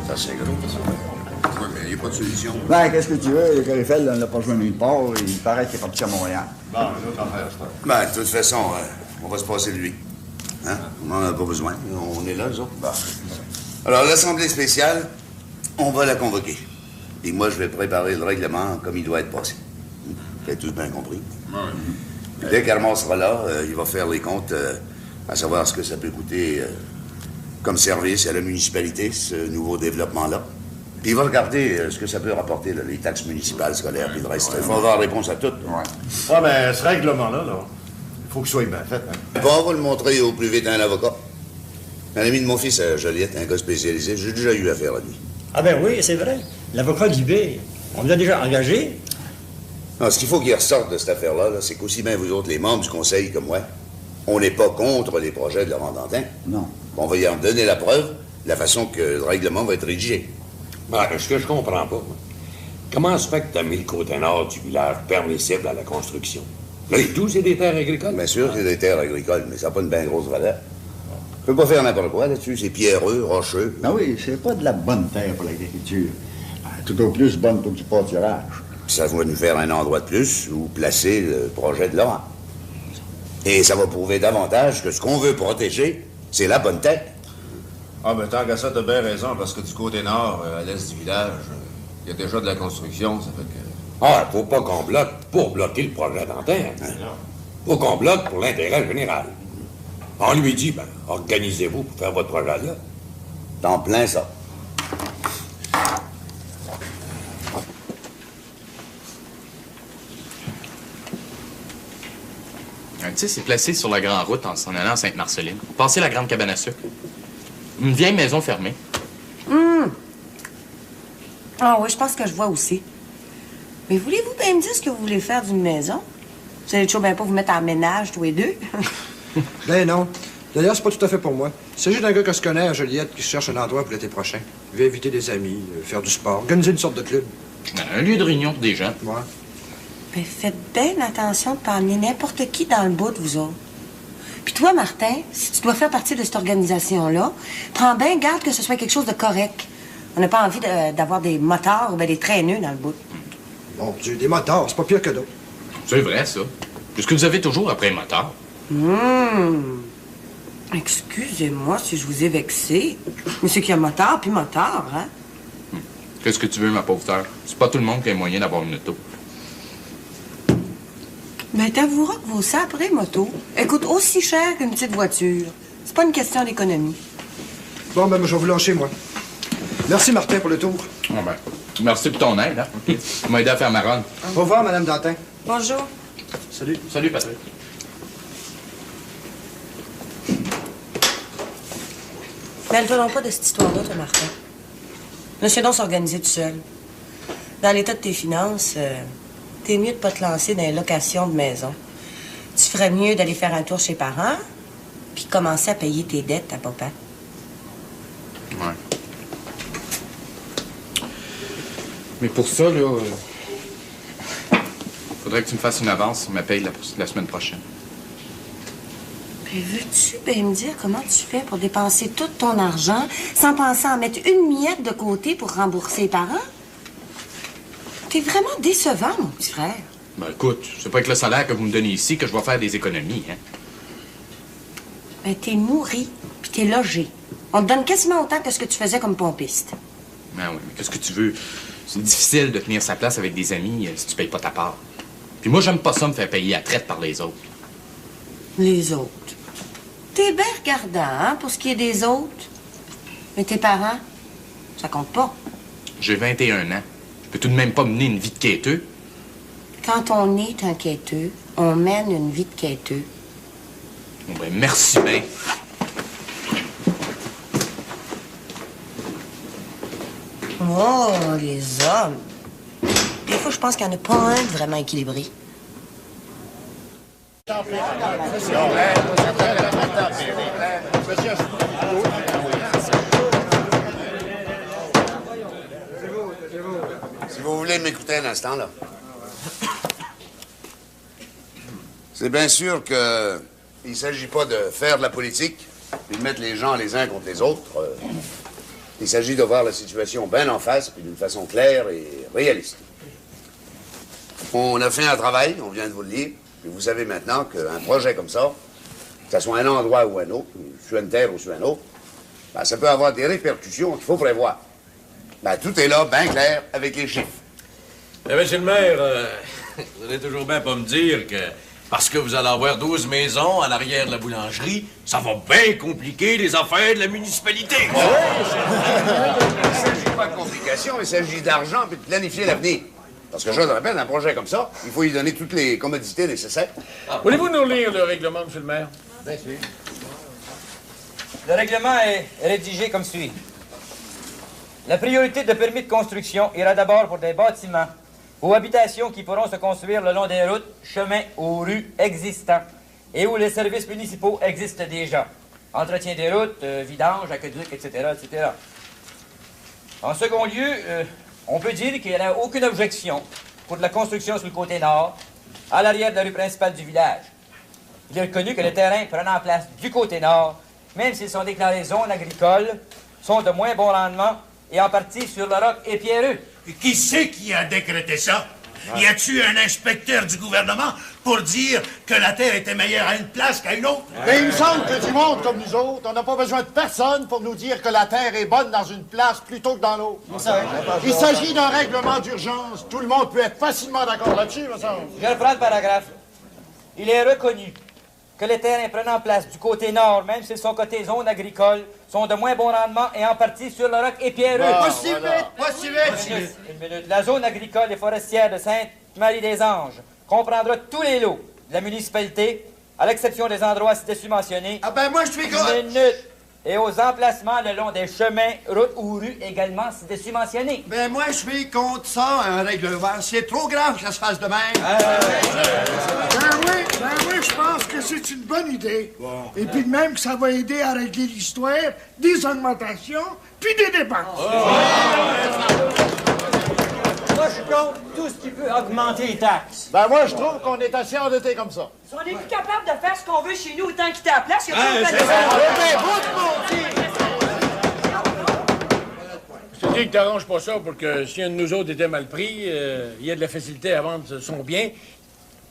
Ça, c'est gros, ça. Oui, mais il n'y a pas de solution. Ben, qu'est-ce que tu veux? Le Carifel, on l'a pas joint nulle part. Il paraît qu'il est parti à Montréal. Bon, une autre affaire, ça. Ben, de toute façon, on va se passer de lui. Hein? On n'en a pas besoin. On est là, nous autres. Bon. Alors, l'Assemblée spéciale, on va la convoquer. Et moi, je vais préparer le règlement comme il doit être passé. Vous avez tous bien compris? Oui. Dès qu'Armand sera là, il va faire les comptes à savoir ce que ça peut coûter comme service à la municipalité, ce nouveau développement-là. Puis il va regarder ce que ça peut rapporter, là, les taxes municipales, scolaires, puis le reste. Il faut avoir réponse à tout. Ouais. Ah, ben, ce règlement-là, il faut qu'il soit bien fait. Hein. Bon, on va le montrer au plus vite à un avocat. Un ami de mon fils, Joliette, un gars spécialisé, j'ai déjà eu affaire à lui. Ah ben oui, c'est vrai. L'avocat d'IB, on l'a déjà engagé. Non, ce qu'il faut qu'il ressorte de cette affaire-là, c'est qu'aussi bien vous autres, les membres du conseil comme moi, on n'est pas contre les projets de Laurent Dantin. Non. On va y en donner la preuve, la façon que le règlement va être rédigé. Ben, ce que je comprends pas, moi, comment se fait que tu as mis le côté nord du village permissible à la construction? Là, et tout, c'est des terres agricoles? Bien sûr, c'est des terres agricoles, mais ça n'a pas une bien grosse valeur. On peut pas faire n'importe quoi là-dessus, c'est pierreux, rocheux. Ben oui, c'est pas de la bonne terre pour l'agriculture. Tout au plus bonne pour du pâturage. Puis ça va nous faire un endroit de plus où placer le projet de Laurent. Et ça va prouver davantage que ce qu'on veut protéger, c'est la bonne terre. Ah, ben tant qu'à ça, t'as bien raison, parce que du côté nord, à l'est du village, il y a déjà de la construction, ça fait que... Ah, faut pas qu'on bloque pour bloquer le projet Dantin. Faut qu'on bloque pour l'intérêt général. On lui dit, ben, organisez-vous pour faire votre projet-là. T'en plein ça. Tu sais, c'est placé sur la grande route en s'en allant à Sainte-Marceline. Passez la grande cabane à sucre. Une vieille maison fermée. Ah oui, je pense que je vois aussi. Mais voulez-vous bien me dire ce que vous voulez faire d'une maison? Vous allez toujours bien pas vous mettre en ménage, tous les deux? Ben non. D'ailleurs, c'est pas tout à fait pour moi. Il s'agit d'un gars que je connais à Joliette qui cherche un endroit pour l'été prochain. Il veut inviter des amis, faire du sport, organiser une sorte de club. Un lieu de réunion pour des gens. Ouais. Ben, faites bien attention de pas emmener n'importe qui dans le bout de vous autres. Puis toi, Martin, si tu dois faire partie de cette organisation-là, prends bien garde que ce soit quelque chose de correct. On n'a pas envie d'avoir des motards ou ben des traîneux dans le bout. Mon Dieu, des motards, c'est pas pire que d'autres. C'est vrai, ça. Qu'est-ce que vous avez toujours après un motard? Excusez-moi si je vous ai vexé. Mais c'est qu'il y a motard puis motard, hein? Qu'est-ce que tu veux, ma pauvre sœur? C'est pas tout le monde qui a moyen d'avoir une auto. Mais t'avoueras que vos saprées motos, elles coûtent aussi cher qu'une petite voiture. C'est pas une question d'économie. Bon, ben, je vais vous lâcher, moi. Merci, Martin, pour le tour. Bon, ben, merci pour ton aide, hein? Tu m'as aidé à faire ma run. Au revoir, Madame Dantin. Bonjour. Salut. Salut, Patrick. Mêle-toi donc pas de cette histoire-là, toi, Martin. Laisse donc s'organiser tout seul. Dans l'état de tes finances, t'es mieux de pas te lancer dans les locations de maison. Tu ferais mieux d'aller faire un tour chez les parents, puis commencer à payer tes dettes à papa. Ouais. Mais pour ça, là, faudrait que tu me fasses une avance sur ma paye la semaine prochaine. Puis veux-tu bien me dire comment tu fais pour dépenser tout ton argent sans penser à en mettre une miette de côté pour rembourser les parents? T'es vraiment décevant, mon petit frère. Ben écoute, c'est pas avec le salaire que vous me donnez ici que je vais faire des économies, hein? Ben t'es nourri, puis t'es logé. On te donne quasiment autant que ce que tu faisais comme pompiste. Ben oui, mais qu'est-ce que tu veux? C'est difficile de tenir sa place avec des amis si tu payes pas ta part. Puis moi, j'aime pas ça me faire payer à traite par les autres. Les autres? T'es bien regardant, hein, pour ce qui est des autres. Mais tes parents, ça compte pas. J'ai 21 ans. Je peux tout de même pas mener une vie de quêteux. Quand on est un quêteux, on mène une vie de quêteux. Bon, ben merci bien. Oh, les hommes. Des fois, je pense qu'il n'y en a pas un de vraiment équilibré. Si vous voulez m'écouter un instant, là. C'est bien sûr que il s'agit pas de faire de la politique puis de mettre les gens les uns contre les autres. Il s'agit de voir la situation bien en face puis d'une façon claire et réaliste. On a fait un travail, on vient de vous le dire, puis vous savez maintenant qu'un projet comme ça, que ce soit un endroit ou un autre, sur une terre ou sur un autre, ben, ça peut avoir des répercussions qu'il faut prévoir. Ben, tout est là, bien clair, avec les chiffres. Eh, monsieur le maire, vous allez toujours bien pas me dire que parce que vous allez avoir 12 maisons à l'arrière de la boulangerie, ça va bien compliquer les affaires de la municipalité. Il ne s'agit pas de complications, il s'agit d'argent et de planifier l'avenir. Parce que je le rappelle, un projet comme ça, il faut y donner toutes les commodités nécessaires. Voulez-vous nous lire le règlement, monsieur le maire? Bien sûr. Le règlement est rédigé comme suit. La priorité de permis de construction ira d'abord pour des bâtiments ou habitations qui pourront se construire le long des routes, chemins ou rues existants et où les services municipaux existent déjà. Entretien des routes, vidange, aqueduc, etc., etc. En second lieu, on peut dire qu'il n'y a aucune objection pour de la construction sur le côté nord, à l'arrière de la rue principale du village. Il est reconnu que les terrains prenant place du côté nord, même s'ils sont déclarés zones agricoles, sont de moins bon rendement et en partie sur le roc et pierreux. Et qui c'est qui a décrété ça? Y a-tu un inspecteur du gouvernement pour dire que la terre était meilleure à une place qu'à une autre? Mais il me semble que du monde comme nous autres, on n'a pas besoin de personne pour nous dire que la terre est bonne dans une place plutôt que dans l'autre. Il s'agit d'un règlement d'urgence. Tout le monde peut être facilement d'accord là-dessus, me semble. Je reprends le paragraphe. Il est reconnu que les terrains prenant place du côté nord, même s'ils sont cotés zone agricole, sont de moins bon rendement et en partie sur le roc et pierreux. Pas si vite, pas si vite! Une minute. La zone agricole et forestière de Sainte-Marie-des-Anges comprendra tous les lots de la municipalité, à l'exception des endroits ci-dessus mentionnés. Ah ben moi je suis contre! Une minute. Et aux emplacements le long des chemins, routes ou rues également ci-dessus mentionnés. Ben moi je suis contre ça, un règlement. C'est trop grave que ça se fasse de même. Ben oui, je pense que c'est une bonne idée. Bon. Et puis de même que ça va aider à régler l'histoire des augmentations puis des dépenses. Moi, je suis contre tout ce qui peut augmenter les taxes. Ben moi, je trouve qu'on est assez endetté comme ça. Si on n'est plus capable de faire ce qu'on veut chez nous autant quitter la place, il y a c'est ça. dis que t'arranges pas ça pour que si un de nous autres était mal pris, il y ait de la facilité à vendre son bien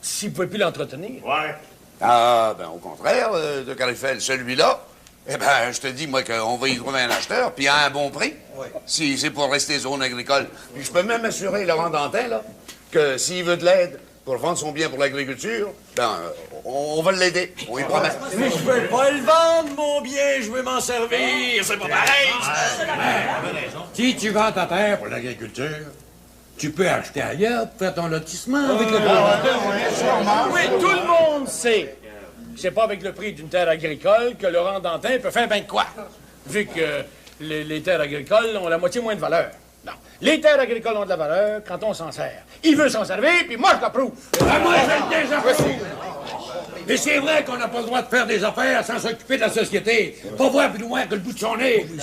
s'il pouvait plus l'entretenir. Ouais. Ah, ben au contraire, de Carifel, celui-là, eh ben, je te dis, moi, qu'on va y trouver un acheteur, puis à un bon prix, si c'est pour rester zone agricole. Puis je peux même assurer Laurent Dantin, là, que s'il veut de l'aide pour vendre son bien pour l'agriculture, ben, on va l'aider, on lui promet. Mais je veux pas le vendre, mon bien, je veux m'en servir, c'est pas pareil. Si tu vends ta terre pour l'agriculture, tu peux acheter ailleurs pour faire ton lotissement avec le Oui, tout le monde sait que c'est pas avec le prix d'une terre agricole que Laurent Dantin peut faire ben de quoi, vu que les terres agricoles ont la moitié moins de valeur. Non. Les terres agricoles ont de la valeur quand on s'en sert. Il veut s'en servir, puis moi, je l'approuve. Moi, je le désapprouve. Mais c'est vrai qu'on n'a pas le droit de faire des affaires sans s'occuper de la société. Pas voir plus loin que le bout de son nez. Oui,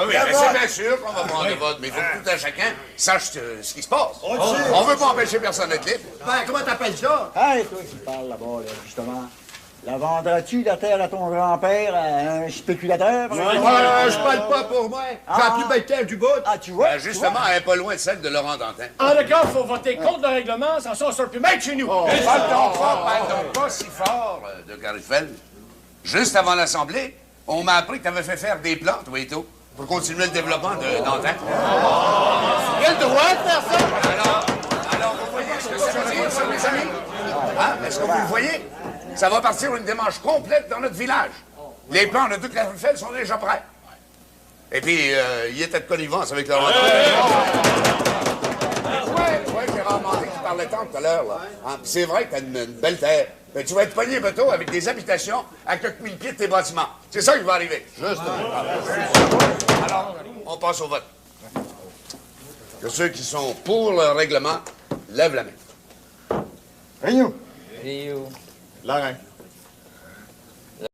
mais c'est bien sûr qu'on va prendre le vote, mais il faut que tout un chacun sache ce qui se passe. On veut pas empêcher personne d'être libre. Ben, comment t'appelles ça? Hey, toi qui parles là-bas, là, justement. La vendras-tu, la terre à ton grand-père, à un spéculateur? Je parle pas pour moi. J'ai la plus belle terre du bout. Ah, tu vois? Ben, justement, elle est pas loin de celle de Laurent Dantin. Ah, d'accord, faut voter contre le règlement, sans ça, on sort plus mal chez nous. Parle donc pas si fort, de Carifel. Juste avant l'Assemblée, on m'a appris que t'avais fait faire des plans, toi et tout, pour continuer le développement de Dantin. Quel droit de faire ça? Alors, vous voyez ce que ça veut dire, ça, mes amis? Hein? Est-ce que vous le voyez? Ça va partir une démarche complète dans notre village. Les plans de toute la Carifel sont déjà prêts. Et puis, il était de connivence avec Laurent Ouais, Gérard Mandé qui parlait tant tout à l'heure, là. Hein? C'est vrai que t'as une belle terre. Mais tu vas être pogné bientôt avec des habitations à quelques mille pieds de tes bâtiments. C'est ça qui va arriver. Juste. Alors, on passe au vote. Que ceux qui sont pour le règlement lèvent la main. Rio. Rio. Laurent.